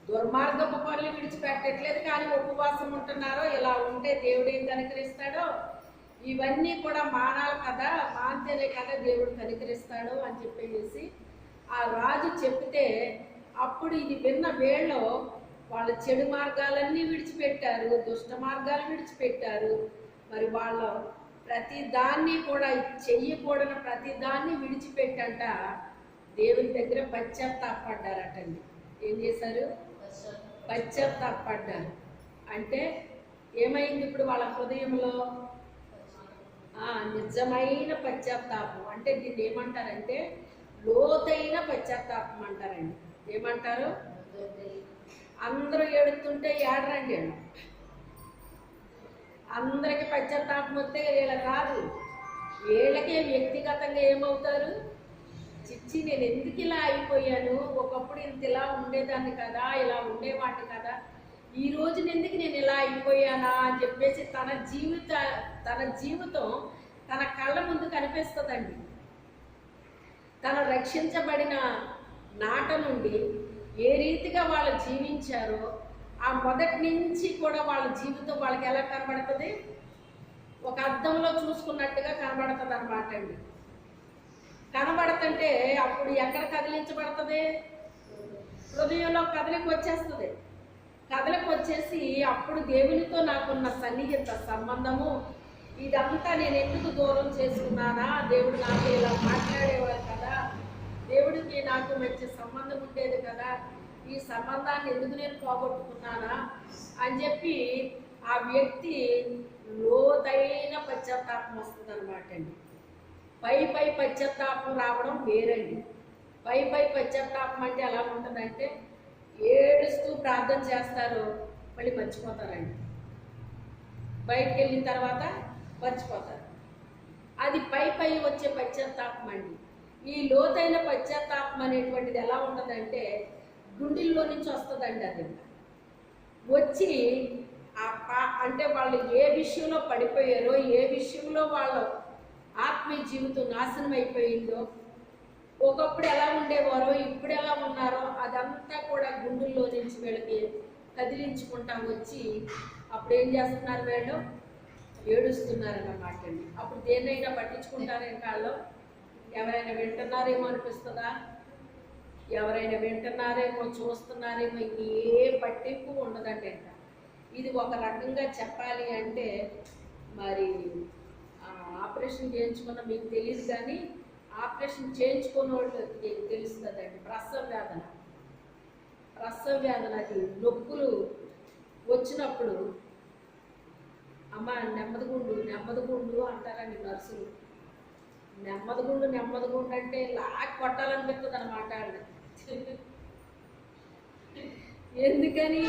దుర్మార్గపు పనులు విడిచిపెట్టట్లేదు, కానీ ఉపవాసం ఉంటున్నారో. ఇలా ఉంటే దేవుడు ఏం కనికరిస్తాడో? ఇవన్నీ కూడా మానాలి కదా, మాంతేనే కదా దేవుడు కనికరిస్తాడు అని చెప్పేసి ఆ రాజు చెప్తే, అప్పుడు ఇది విన్న వేళ్ళు వాళ్ళ చెడు మార్గాలన్నీ విడిచిపెట్టారు, దుష్ట మార్గాలు విడిచిపెట్టారు. మరి వాళ్ళ ప్రతి దాన్ని కూడా, చెయ్యకూడని ప్రతి దాన్ని విడిచిపెట్టంట దేవుని దగ్గర పశ్చాత్తాపడ్డారటండి. ఏం చేశారు? పశ్చాత్తాపడ్డారు. అంటే ఏమైంది ఇప్పుడు వాళ్ళ హృదయంలో? నిజమైన పశ్చాత్తాపం. అంటే దీన్ని ఏమంటారంటే లోతైన పశ్చాత్తాపం అంటారండి. ఏమంటారు? అందరూ ఏడుతుంటే ఏడరండి, అందరికి పశ్చాత్తాపం వస్తే వీళ్ళ కాదు, వీళ్ళకే వ్యక్తిగతంగా ఏమవుతారు? చిచ్చి నేను ఎందుకు ఇలా అయిపోయాను, ఒకప్పుడు ఇంత ఇలా ఉండేదాన్ని కదా, ఇలా ఉండేవాడిని కదా, ఈ రోజు ఎందుకు నేను ఇలా అయిపోయానా అని చెప్పేసి తన జీవితం తన కళ్ళ ముందు కనిపిస్తుందండి. తను రక్షించబడిన నాట నుండి ఏ రీతిగా వాళ్ళు జీవించారో ఆ మొదటి నుంచి కూడా వాళ్ళ జీవితం వాళ్ళకి ఎలా కనబడుతుంది, ఒక అద్దంలో చూసుకున్నట్టుగా కనబడుతుంది అన్నమాట అండి. కనబడుతుంటే అప్పుడు ఎక్కడ కదిలించబడుతుంది, హృదయంలో కదలికి వచ్చేస్తుంది. కదలికి వచ్చేసి అప్పుడు దేవునితో నాకున్న సన్నిహిత సంబంధము ఇదంతా నేను ఎందుకు దూరం చేసుకున్నానా, దేవుడు నాకు ఇలా మాట్లాడేవారు కదా, దేవుడికి నాకు మంచి సంబంధం ఉండేది కదా, ఈ సంబంధాన్ని ఎందుకు నేను పోగొట్టుకున్నానా అని చెప్పి ఆ వ్యక్తి లోతైన పశ్చాత్తాపం వస్తుంది అనమాట అండి. పై పశ్చాత్తాపం రావడం వేరండి. పై పశ్చాత్తాపం అంటే ఎలా ఉంటుందంటే ఏడుస్తూ ప్రార్థన చేస్తారు, మళ్ళీ మర్చిపోతారండి. బయటికి వెళ్ళిన తర్వాత మర్చిపోతారు. అది పై వచ్చే పశ్చాత్తాపం అండి. ఈ లోతైన పశ్చాత్తాపం అనేటువంటిది ఎలా ఉంటుందంటే గుండెల్లో నుంచి వస్తుందండి. అది వచ్చి అంటే వాళ్ళు ఏ విషయంలో పడిపోయారో, ఏ విషయంలో వాళ్ళ ఆత్మీయ జీవితం నాశనం అయిపోయిందో, ఒకప్పుడు ఎలా ఉండేవారో ఇప్పుడు ఎలా ఉన్నారో అదంతా కూడా గుండెల్లో నుంచి వీళ్ళకి కదిలించుకుంటా వచ్చి అప్పుడు ఏం చేస్తున్నారు, వీళ్ళు ఏడుస్తున్నారన్నమాట అండి. అప్పుడు దేన్నైనా పట్టించుకుంటారేం కాళ్ళు, ఎవరైనా వింటున్నారేమో అనిపిస్తుందా, ఎవరైనా వింటున్నారేమో చూస్తున్నారేమో ఏ పట్టింపు ఉండదండి. ఇంకా ఇది ఒక రకంగా చెప్పాలి అంటే మరి ఆపరేషన్ చేయించుకున్న మీకు తెలియదు, కానీ ఆపరేషన్ చేయించుకున్న వాళ్ళకి తెలుస్తుందండి. ప్రసవ వేదన అది నొప్పులు వచ్చినప్పుడు అమ్మ నెమ్మదిగుండు అంటారండి నర్సులు. నెమ్మదిగుండు అంటే లాక్ కొట్టాలనిపిస్తుంది అన్నమాట. ఎందుకని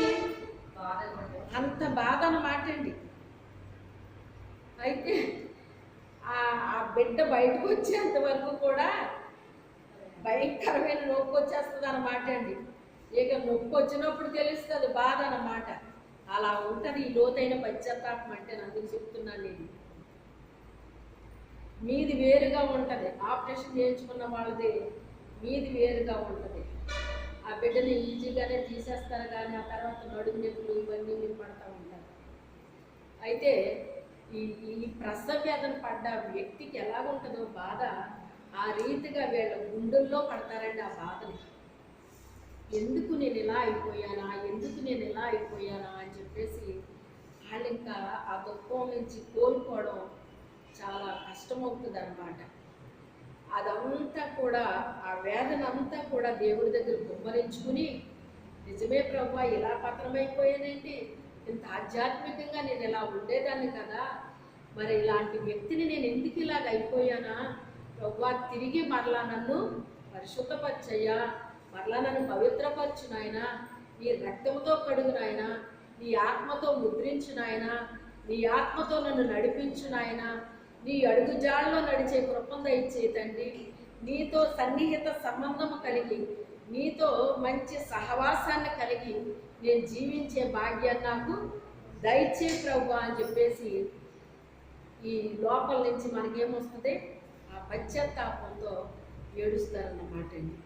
అంత బాధ అన్నమాట అండి. అయితే ఆ బిడ్డ బయటకు వచ్చేంత వరకు కూడా భయంకరమైన నొప్పి వచ్చేస్తుంది అన్నమాట అండి. ఇక నొప్పి వచ్చినప్పుడు తెలుస్తుంది బాధ అన్నమాట. అలా ఉంటుంది ఈ లోతైన పశ్చాత్తాపం అంటే. అందుకు చెప్తున్నాను నేను, మీది వేరుగా ఉంటుంది, ఆపరేషన్ చేయించుకున్న వాళ్ళది మీది వేరుగా ఉంటుంది. ఆ బిడ్డని ఈజీగానే తీసేస్తారు, కానీ ఆ తర్వాత నడుము నొప్పులు ఇవన్నీ మీరు పడతా ఉంటారు. అయితే ఈ ప్రసవ వేదన పడ్డ వ్యక్తికి ఎలా ఉంటుందో బాధ, ఆ రీతిగా వీళ్ళ గుండెల్లో పడతారండి ఆ బాధని. ఎందుకు నేను ఇలా అయిపోయానా అని చెప్పేసి వాళ్ళు ఇంకా ఆ దుఃఖం నుంచి కోలుకోవడం చాలా కష్టమవుతుంది అన్నమాట. అదంతా కూడా ఆ వేదన అంతా కూడా దేవుడి దగ్గర గుమ్మరించుకుని, నిజమే ప్రభువా ఇలా పతనమైపోయానండి, ఇంత ఆధ్యాత్మికంగా నేను ఇలా ఉండేదాన్ని కదా, మరి ఇలాంటి వ్యక్తిని నేను ఎందుకు ఇలాగ అయిపోయానా ప్రభువా, తిరిగి మరలా నన్ను పరిశుద్ధపరచయ్యా, మరలా నన్ను పవిత్రపరచు నాయనా, నీ రక్తంతో కడుగు నాయనా, నీ ఆత్మతో ముద్రించు నాయనా, నీ ఆత్మతో నన్ను నడిపించు నాయనా, నీ అడుగుజాడలో నడిచే కృపను దయచే తండ్రి, నీతో సన్నిహిత సంబంధము కలిగి, నీతో మంచి సహవాసాన్ని కలిగి నేను జీవించే భాగ్యాన్ని నాకు దయచే ప్రభువా అని చెప్పేసి ఈ లోపల నుంచి మనకేమొస్తుంది, ఆ పశ్చాత్తాపంతో ఏడుస్తారన్నమాట అండి.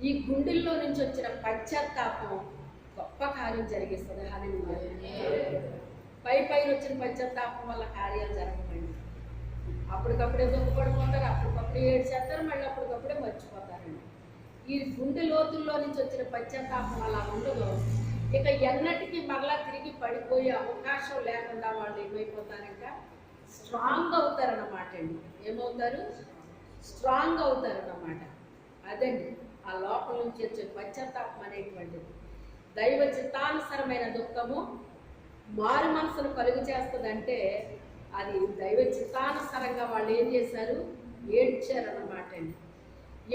ఈ గుండెల్లో నుంచి వచ్చిన పశ్చాత్తాపం గొప్ప కార్యం జరిగిస్తుంది. హల్లెలూయా. పైన వచ్చిన పశ్చాత్తాపం వల్ల కార్యాలు జరగమండి. అప్పటికప్పుడే దుఃఖపడిపోతారు, అప్పటికప్పుడే ఏడ్చేస్తారు, మళ్ళీ అప్పటికప్పుడే మర్చిపోతారండి. ఈ గుండె లోతుల్లో నుంచి వచ్చిన పశ్చాత్తాపం అలా ఉండదు. ఇక ఎన్నటికీ మరలా తిరిగి పడిపోయే అవకాశం లేకుండా వాళ్ళు ఏమైపోతారంట, స్ట్రాంగ్ అవుతారన్నమాట అండి. ఏమవుతారు, స్ట్రాంగ్ అవుతారన్నమాట. అదండి ఆ లోపల నుంచి వచ్చే పశ్చాత్తాపం అనేటువంటిది. దైవ చిత్తానుసరమైన దుఃఖము మారు మనసును కలుగు చేస్తుందంటే అది దైవ చిత్తానుసరంగా వాళ్ళు ఏం చేశారు, ఏడ్చారన్నమాట అండి.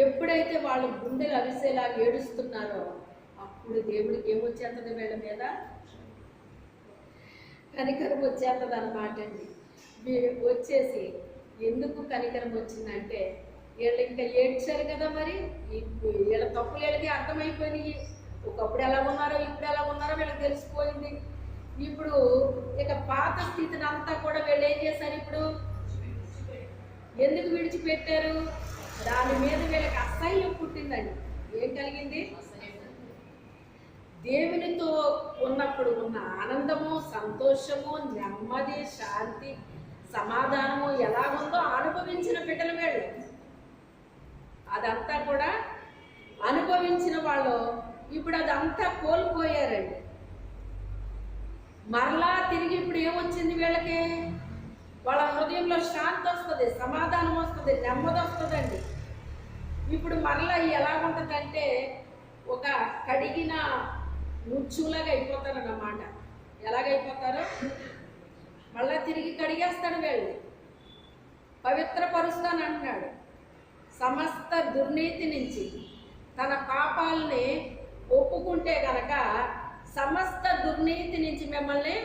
ఎప్పుడైతే వాళ్ళు గుండెలు అవిసేలా ఏడుస్తున్నారో అప్పుడు దేవుడికి ఏమొచ్చేస్తుంది, వీళ్ళ మీద కనికరం వచ్చేస్తుంది అన్నమాట అండి. వచ్చేసి ఎందుకు కనికరం వచ్చిందంటే వీళ్ళు ఇంకా ఏడ్చారు కదా మరి. వీళ్ళ తప్పులు వీళ్ళకి అర్థమైపోయినాయి. ఒకప్పుడు ఎలా ఉన్నారో ఇప్పుడు ఎలా ఉన్నారో వీళ్ళకి తెలిసిపోయింది. ఇప్పుడు ఇక పాత స్థితిని అంతా కూడా వీళ్ళు ఏం చేశారు? ఇప్పుడు ఎందుకు విడిచిపెట్టారు? దాని మీద వీళ్ళకి అసహ్యం పుట్టిందండి. ఏం కలిగింది? దేవునితో ఉన్నప్పుడు ఉన్న ఆనందము, సంతోషము, నెమ్మది, శాంతి, సమాధానము ఎలా ఉందో అనుభవించిన బిడ్డలు వీళ్ళు. అదంతా కూడా అనుభవించిన వాళ్ళు ఇప్పుడు అదంతా కోల్పోయారండి. మరలా తిరిగి ఇప్పుడు ఏమొచ్చింది వీళ్ళకి? వాళ్ళ హృదయంలో శాంతి వస్తుంది, సమాధానం వస్తుంది, నెమ్మది వస్తుందండి. ఇప్పుడు మరలా ఎలా ఉంటుందంటే ఒక కడిగిన ముచ్చులాగా అయిపోతారన్నమాట. ఎలాగైపోతారో మళ్ళా తిరిగి కడిగేస్తాడు వీళ్ళని, పవిత్రపరుస్తాను అంటున్నాడు. సమస్త దుర్నీతి నుంచి తన పాపాలని ఒప్పుకుంటే గనక సమస్త దుర్నీతి నుంచి మిమ్మల్ని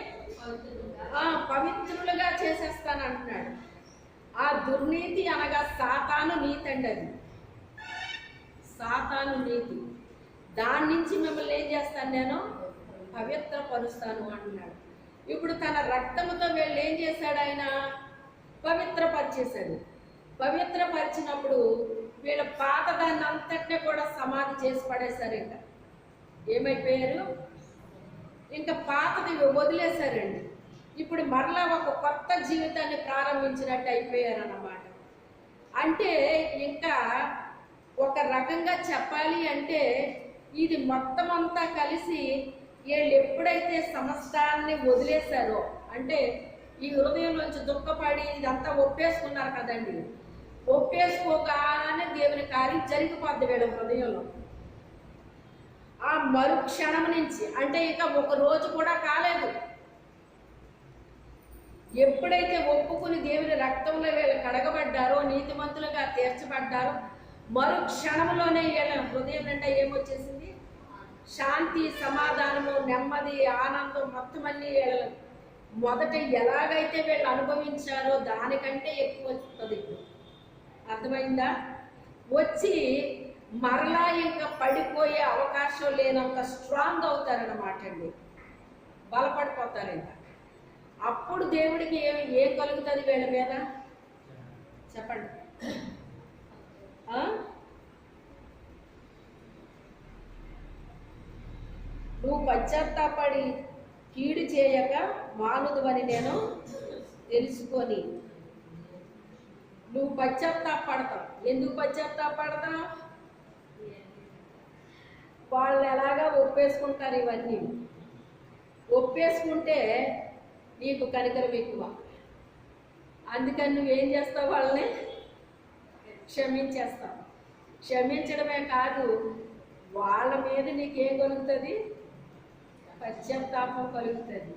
పవిత్రులుగా చేసేస్తాను అంటున్నాడు. ఆ దుర్నీతి అనగా సాతాను నీతి అండి. అది సాతాను నీతి. దాని నుంచి మిమ్మల్ని ఏం చేస్తాను? నేను పవిత్రపరుస్తాను అంటున్నాడు. ఇప్పుడు తన రక్తముతో వీళ్ళు ఏం చేశాడు? ఆయన పవిత్రపరిచేశాడు. పవిత్రపరిచినప్పుడు వీళ్ళ పాత దాన్ని అంతటినీ కూడా సమాధి చేసి పడేశారు. ఇంకా ఏమైపోయారు? ఇంకా పాతది వదిలేశారండి. ఇప్పుడు మరలా ఒక కొత్త జీవితాన్ని ప్రారంభించినట్టు అయిపోయారు అన్నమాట. అంటే ఇంకా ఒక రకంగా చెప్పాలి అంటే ఇది మొత్తం అంతా కలిసి వీళ్ళు ఎప్పుడైతే సమస్తాన్ని వదిలేశారో, అంటే ఈ హృదయంలోంచి దుఃఖపడి ఇదంతా ఒప్పేసుకున్నారు కదండి, ఒప్పేసుకోగానే దేవుని కార్యం జరిగిపోద్ది వీళ్ళ హృదయంలో. ఆ మరుక్షణం నుంచి, అంటే ఇక ఒక రోజు కూడా కాలేదు, ఎప్పుడైతే ఒప్పుకుని దేవుని రక్తంలో వీళ్ళు కడగబడ్డారో, నీతిమంతులుగా తీర్చబడ్డారో, మరుక్షణంలోనే వీళ్ళ హృదయం నిండా ఏమొచ్చేసింది? శాంతి, సమాధానము, నెమ్మది, ఆనందం మొత్తం అన్ని వీళ్ళ మొదట ఎలాగైతే వీళ్ళు అనుభవించారో దానికంటే ఎక్కువ వస్తుంది ఇప్పుడు. అర్థమైందా? వచ్చి మరలా ఇంకా పడిపోయే అవకాశం లేనంత స్ట్రాంగ్ అవుతారన్నమాట అండి, బలపడిపోతారు. ఇంకా అప్పుడు దేవుడికి ఏం కలుగుతుంది వీళ్ళ మీద? చెప్పండి. నువ్వు పశ్చాత్తాపడి కీడు చేయక మానుదువని నేను తెలుసుకొని. నువ్వు పశ్చాత్తాపడతావు. ఎందుకు పశ్చాత్తాపడతావు? వాళ్ళు ఎలాగా ఒప్పేసుకుంటారు. ఇవన్నీ ఒప్పేసుకుంటే నీకు కనికరం ఎక్కువ. అందుకని నువ్వేం చేస్తావు? వాళ్ళని క్షమించేస్తావు. క్షమించడమే కాదు, వాళ్ళ మీద నీకేం కలుగుతుంది? పశ్చాత్తాపం కలుగుతుంది.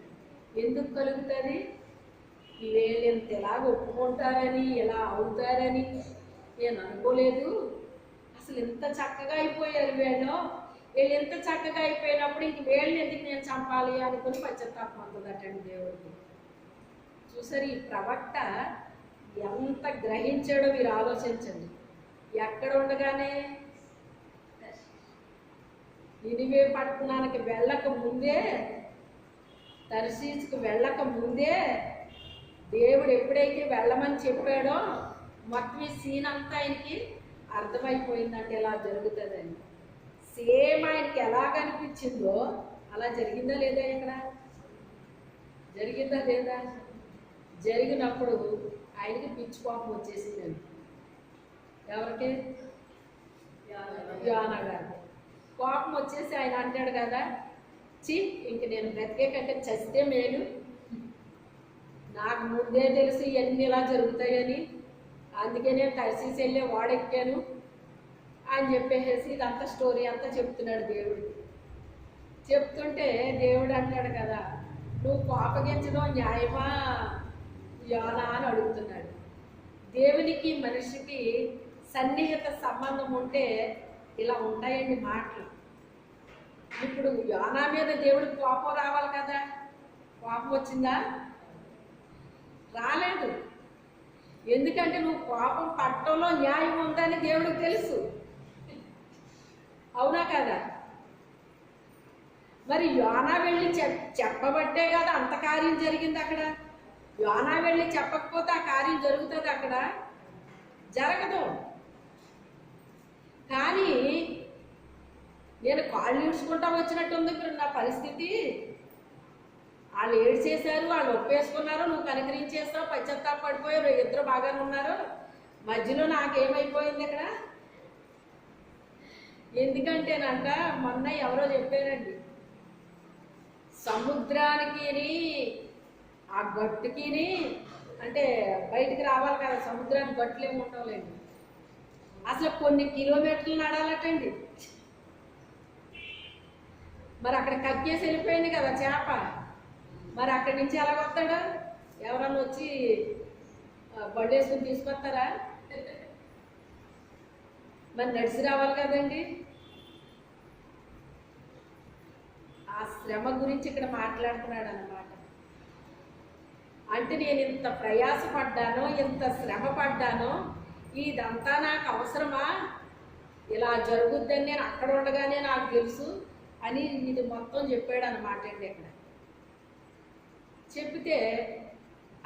ఎందుకు కలుగుతుంది? వీళ్ళు ఇంత ఎలాగ ఒప్పుకుంటారని, ఇలా అవుతారని నేను అనుకోలేదు. అసలు ఇంత చక్కగా అయిపోయారు వీళ్ళు ఎంత చక్కగా అయిపోయినప్పుడు ఇంక వీళ్ళని ఎందుకు నేను చంపాలి అనుకుని పశ్చాత్తాపం అవుతుందటండి దేవుడికి. చూసారు ఈ ప్రవక్త ఎంత గ్రహించాడో మీరు ఆలోచించండి. ఎక్కడ ఉండగానే నినివే పట్టణానికి వెళ్ళక ముందే, తర్షీసుకు వెళ్ళక ముందే దేవుడు ఎప్పుడైతే వెళ్ళమని చెప్పాడో మొత్తం ఈ సీన్ అంతా ఆయనకి అర్థమైపోయిందంటే ఇలా జరుగుతుందని. సేమ్ ఆయనకి ఎలా కనిపించిందో అలా జరిగిందా లేదా? ఇక్కడ జరిగిందా లేదా? జరిగినప్పుడు ఆయనకి పిచ్చి కోపం వచ్చేసిందండి. ఎవరికి? యోనా గారికి కోపం వచ్చేసి ఆయన అంటాడు కదా, ఇంక నేను బ్రతికే కంటే చస్తే మేలు, నాకు ముందే తెలిసి ఇవన్నీ ఇలా జరుగుతాయని, అందుకే నేను తర్షీసు వెళ్ళే వాడెక్కాను అని చెప్పేసి ఇదంతా స్టోరీ అంతా చెప్తున్నాడు దేవుడికి. చెప్తుంటే దేవుడు అంటాడు కదా, నువ్వు కోపగించడం న్యాయమా యోనా అని అడుగుతున్నాడు. దేవునికి మనిషికి సన్నిహిత సంబంధం ఉంటే ఇలా ఉంటాయండి మాటలు. ఇప్పుడు యోనా మీద దేవుడికి కోపం రావాలి కదా, కోపం వచ్చిందా? రాలేదు. ఎందుకంటే నువ్వు కోపం పట్టడంలో న్యాయం ఉందని దేవుడికి తెలుసు. అవునా కదా? మరి యోనా వెళ్ళి చెప్పబట్టే కదా అంత కార్యం జరిగింది అక్కడ. యోనా వెళ్ళి చెప్పకపోతే ఆ కార్యం జరుగుతుంది అక్కడ? జరగదు. కానీ నేను కాళ్ళు ఈడ్చుకుంటా వచ్చినట్టుంది ఇప్పుడు నా పరిస్థితి. వాళ్ళు ఏడ్చేశారు, వాళ్ళు ఒప్పేసుకున్నారు, నువ్వు కనికరించేస్తావు, పశ్చాత్తాపడిపోయారు, ఇద్దరు బాగానే ఉన్నారు. మధ్యలో నాకేమైపోయింది ఇక్కడ? ఎందుకంటేనంట మొన్న ఎవరో చెప్పారండి, సముద్రానికి ఆ గట్టుకి అంటే బయటికి రావాలి కదా, సముద్రానికి గట్లు ఏమి ఉండవులేండి, అసలు కొన్ని కిలోమీటర్లు నడాలటండి. మరి అక్కడ కక్కేసి వెళ్ళిపోయింది కదా చేప, మరి అక్కడి నుంచి ఎలా వస్తాడు? ఎవరన్నా వచ్చి బండి వేసుకుని తీసుకొస్తారా? మరి నడిచి రావాలి కదండి. ఆ శ్రమ గురించి ఇక్కడ మాట్లాడుతున్నాడు అన్నమాట. అంటే నేను ఇంత ప్రయాసపడ్డానో, ఇంత శ్రమ పడ్డానో, ఇదంతా నాకు అవసరమా? ఇలా జరుగుద్దని నేను అక్కడ ఉండగానే నాకు తెలుసు అని ఇది మొత్తం చెప్పాడు అన్నమాట అండి. ఇక్కడ చెప్తే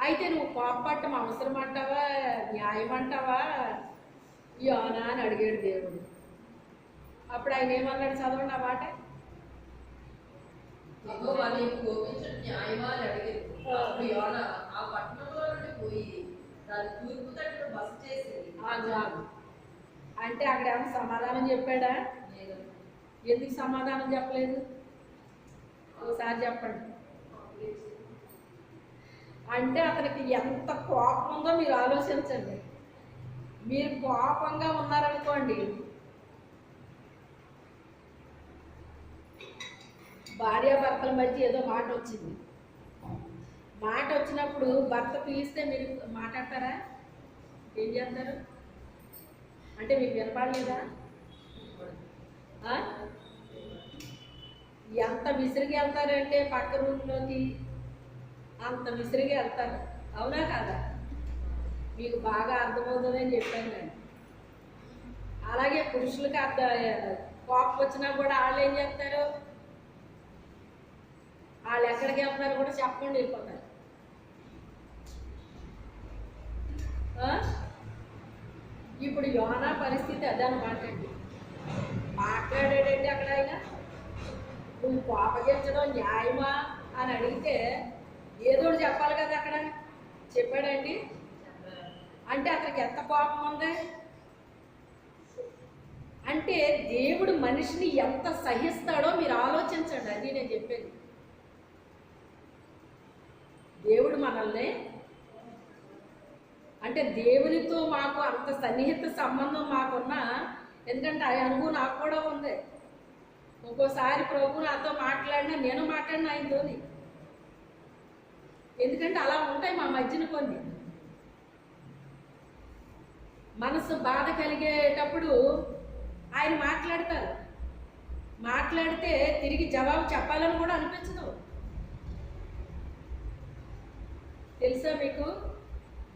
అయితే నువ్వు కోపపడటం అవసరం అంటావా, న్యాయం అంటావా యోనా అని అడిగాడు దేవుడు. అప్పుడు ఆయన ఏమన్నాడు? చదవండి ఆ మాట. కోపించడం న్యాయమా అని అడిగారు. అప్పుడు యోనా ఆ పట్టణంలో నుండి పోయి దాని తూర్పు తట్టును బస చేసి అంటే అక్కడ ఏమన్నా సమాధానం చెప్పాడా? ఎందుకు సమాధానం చెప్పలేదు? ఒకసారి చెప్పండి. అంటే అతనికి ఎంత కోపం ఉందో మీరు ఆలోచించండి. మీరు కోపంగా ఉన్నారనుకోండి, భార్యాభర్తల మధ్య ఏదో మాట వచ్చింది. మాట వచ్చినప్పుడు భర్త పిలిస్తే మీరు మాట్లాడతారా? ఏం చేస్తారు? అంటే మీకు వినపడలేదా? ఎంత విసిరిగి వెళ్తారంటే పక్క రూమ్లోకి అంత విసిరిగి వెళ్తారు. అవునా కాదా? మీకు బాగా అర్థమవుతుందని చెప్పాను నేను. అలాగే పురుషులకి కోపం వచ్చినా కూడా వాళ్ళు ఏం చేస్తారు? వాళ్ళు ఎక్కడికి వెళ్తారు కూడా చెప్పకుండా వెళ్ళిపోతారు. ఇప్పుడు యోనా పరిస్థితి అదనమాట అండి. మాట్లాడాడండి అక్కడ ఆయన, నువ్వు కోపగించడం న్యాయమా అని అడిగితే ఏదో చెప్పాలి కదా. అక్కడ చెప్పాడండి. అంటే అతనికి ఎంత కోపం ఉంది అంటే దేవుడు మనిషిని ఎంత సహిస్తాడో మీరు ఆలోచించండి. అది నేను చెప్పేది. దేవుడు మనల్ని అంటే దేవునితో మాకు అంత సన్నిహిత సంబంధం మాకున్నా, ఎందుకంటే ఆ అనుభవం నాకు కూడా ఉంది. ఒక్కోసారి ప్రభు నాతో మాట్లాడినా నేను మాట్లాడిన ఆయనతోని, ఎందుకంటే అలా ఉంటాయి మా మధ్యన కొన్ని. మనసు బాధ కలిగేటప్పుడు ఆయన మాట్లాడతారు. మాట్లాడితే తిరిగి జవాబు చెప్పాలని కూడా అనిపించదు. తెలుసా మీకు?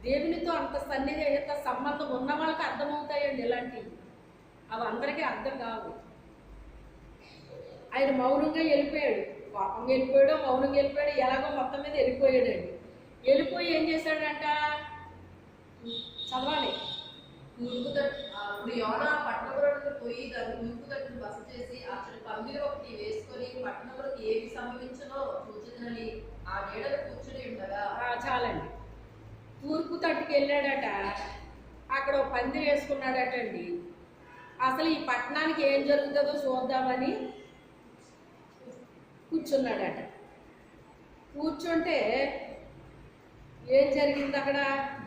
దేవునితో అంత సన్నిహిత సంబంధం ఉన్న వాళ్ళకి అర్థమవుతాయండి ఇలాంటివి. అవి అందరికీ అర్థం కావు. ఆయన మౌనంగా వెళ్ళిపోయాడు, కోపంగా వెళ్ళిపోయాడు, మౌనంగా వెళ్ళిపోయాడు, ఎలాగో మొత్తం మీద వెళ్ళిపోయాడండి. వెళ్ళిపోయి ఏం చేశాడంట? చదవాలి. తూర్పు తట్టు అప్పుడు యోనా పట్టణంలోకి పోయి దాని తూర్పు తట్టును బస చేసి అక్కడ పందిరి ఒకటి వేసుకొని పట్టణంలోకి ఏమి సంభవించనో చూచినని ఆ నీడను కూర్చుని ఉండగా. చాలండి. తూర్పు తట్టుకు వెళ్ళాడట, అక్కడ పందిరి వేసుకున్నాడట అండి. అసలు ఈ పట్టణానికి ఏం జరుగుతుందో చూద్దామని కూర్చున్నాడట. కూర్చుంటే ఏం జరిగింది అక్కడ?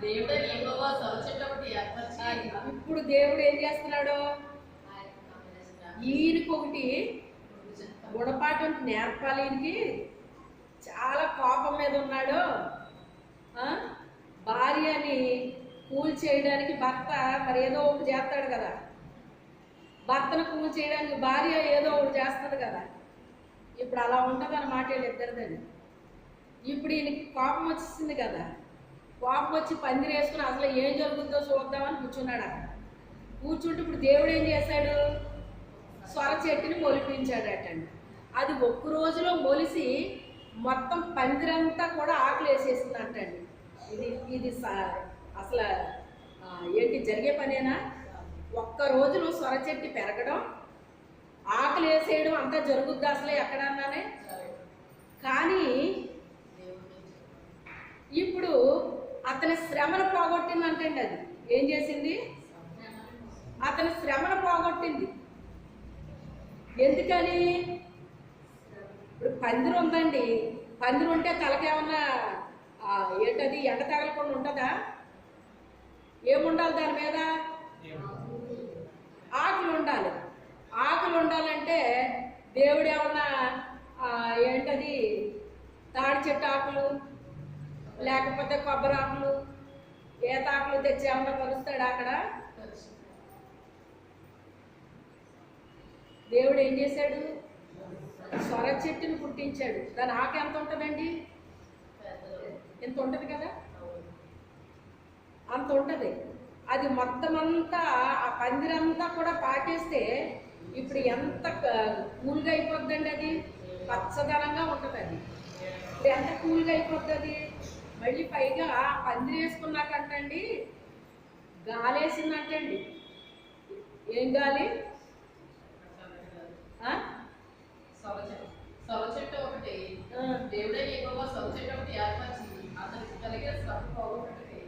దేవుడు యెహోవా సౌచెట్టు ఒకటి ఏర్పరిచి ఇప్పుడు దేవుడు ఏం చేస్తున్నాడు? ఈయనకొకటి గుణపాఠం నేర్పాలి. ఈయనకి చాలా కోపం మీద ఉన్నాడు. భార్యని కూల్ చేయడానికి భర్త మరి ఏదో ఒకటి చేస్తాడు కదా. భర్తను కూల్ చేయడానికి భార్య ఏదో ఒకటి చేస్తుంది కదా. ఇప్పుడు అలా ఉంటుంది అన్నమాట వీళ్ళిద్దరిదని. ఇప్పుడు ఈయనకి కోపం వచ్చేసింది కదా. కోపం వచ్చి పందిరి వేసుకుని అసలు ఏం జరుగుతుందో చూద్దామని కూర్చున్నాడు అక్కడ. కూర్చుంటే ఇప్పుడు దేవుడు ఏం చేశాడు? సొర చెట్టుని మొలిపించాడటండి. అది ఒక్క రోజులో మొలిసి మొత్తం పందిరంతా కూడా ఆకులు వేసేసిందంటండి. ఇది ఇది అసలు ఏంటి జరిగే పనేనా? ఒక్క రోజులో సొర చెట్టు పెరగడం, ఆకులు వేసేయడం అంతా జరుగుద్ది అసలే ఎక్కడన్నానే. కానీ ఇప్పుడు అతని శ్రమను పోగొట్టిందంటండి. అది ఏం చేసింది? అతని శ్రమను పోగొట్టింది. ఎందుకని? ఇప్పుడు పందిరి ఉందండి, పందిరి ఉంటే తలకేమన్నా ఏంటది ఎండ తగలకుండా ఉంటుందా? ఏముండాలి దాని మీద? ఆకులు ఉండాలి. ఆకులు ఉండాలంటే దేవుడు ఏమన్నా ఏంటది తాడి చెట్టు ఆకులు లేకపోతే కొబ్బరి ఆకులు ఏతాకులు తెచ్చి ఏమన్నా కలుస్తాడు అక్కడ? దేవుడు ఏం చేశాడు? సొర చెట్టుని పుట్టించాడు. దాని ఆకు ఎంత ఉంటుందండి? ఎంత ఉంటుంది కదా, అంత ఉంటుంది. అది మొత్తం అంతా ఆ పందిరంతా కూడా పాకేస్తే ఇప్పుడు ఎంత కూల్గా అయిపోద్దండి. అది పచ్చదనంగా ఉంటుంది. అది ఇప్పుడు ఎంత కూల్గా అయిపోతుంది. మళ్ళీ పైగా పందిరి వేసుకున్నాకంటండి గాలి వేసిందంటండి. ఏం గాలి? సొర చెట్టు ఒకటి దేవుడే ఎక్కువగా సొర చెట్టు ఒకటి ఏర్పరిచి అతనికి కలిగిన శ్రమ పోగొట్టుటకి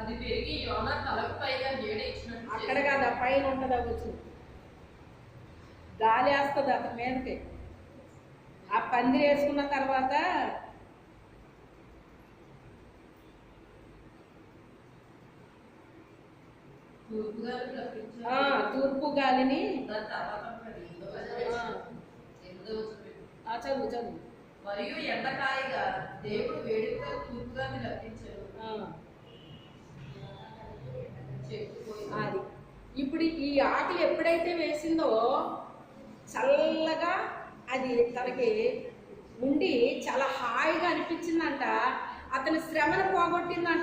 అది పెరిగి యోనా తలకు పైగా నీడ ఇచ్చినట్టు అక్కడ కాదు, పైన ఉంటుంది. అవ్వచ్చు గాలి వేస్తుంది అతని మీదకి. ఆ పందిరి వేసుకున్న తర్వాత తూర్పు గాలిని చదువు చదువు మరియు ఎండకాయగా దేవుడు వేడిగా తూర్పుగాన్ని రప్పించాడు. అది ఇప్పుడు ఈ ఆకులు ఎప్పుడైతే వేసిందో చల్లగా అది తనకి ఉండి చాలా హాయిగా అనిపించిందంట. అతని శ్రమను పోగొట్టిందంట.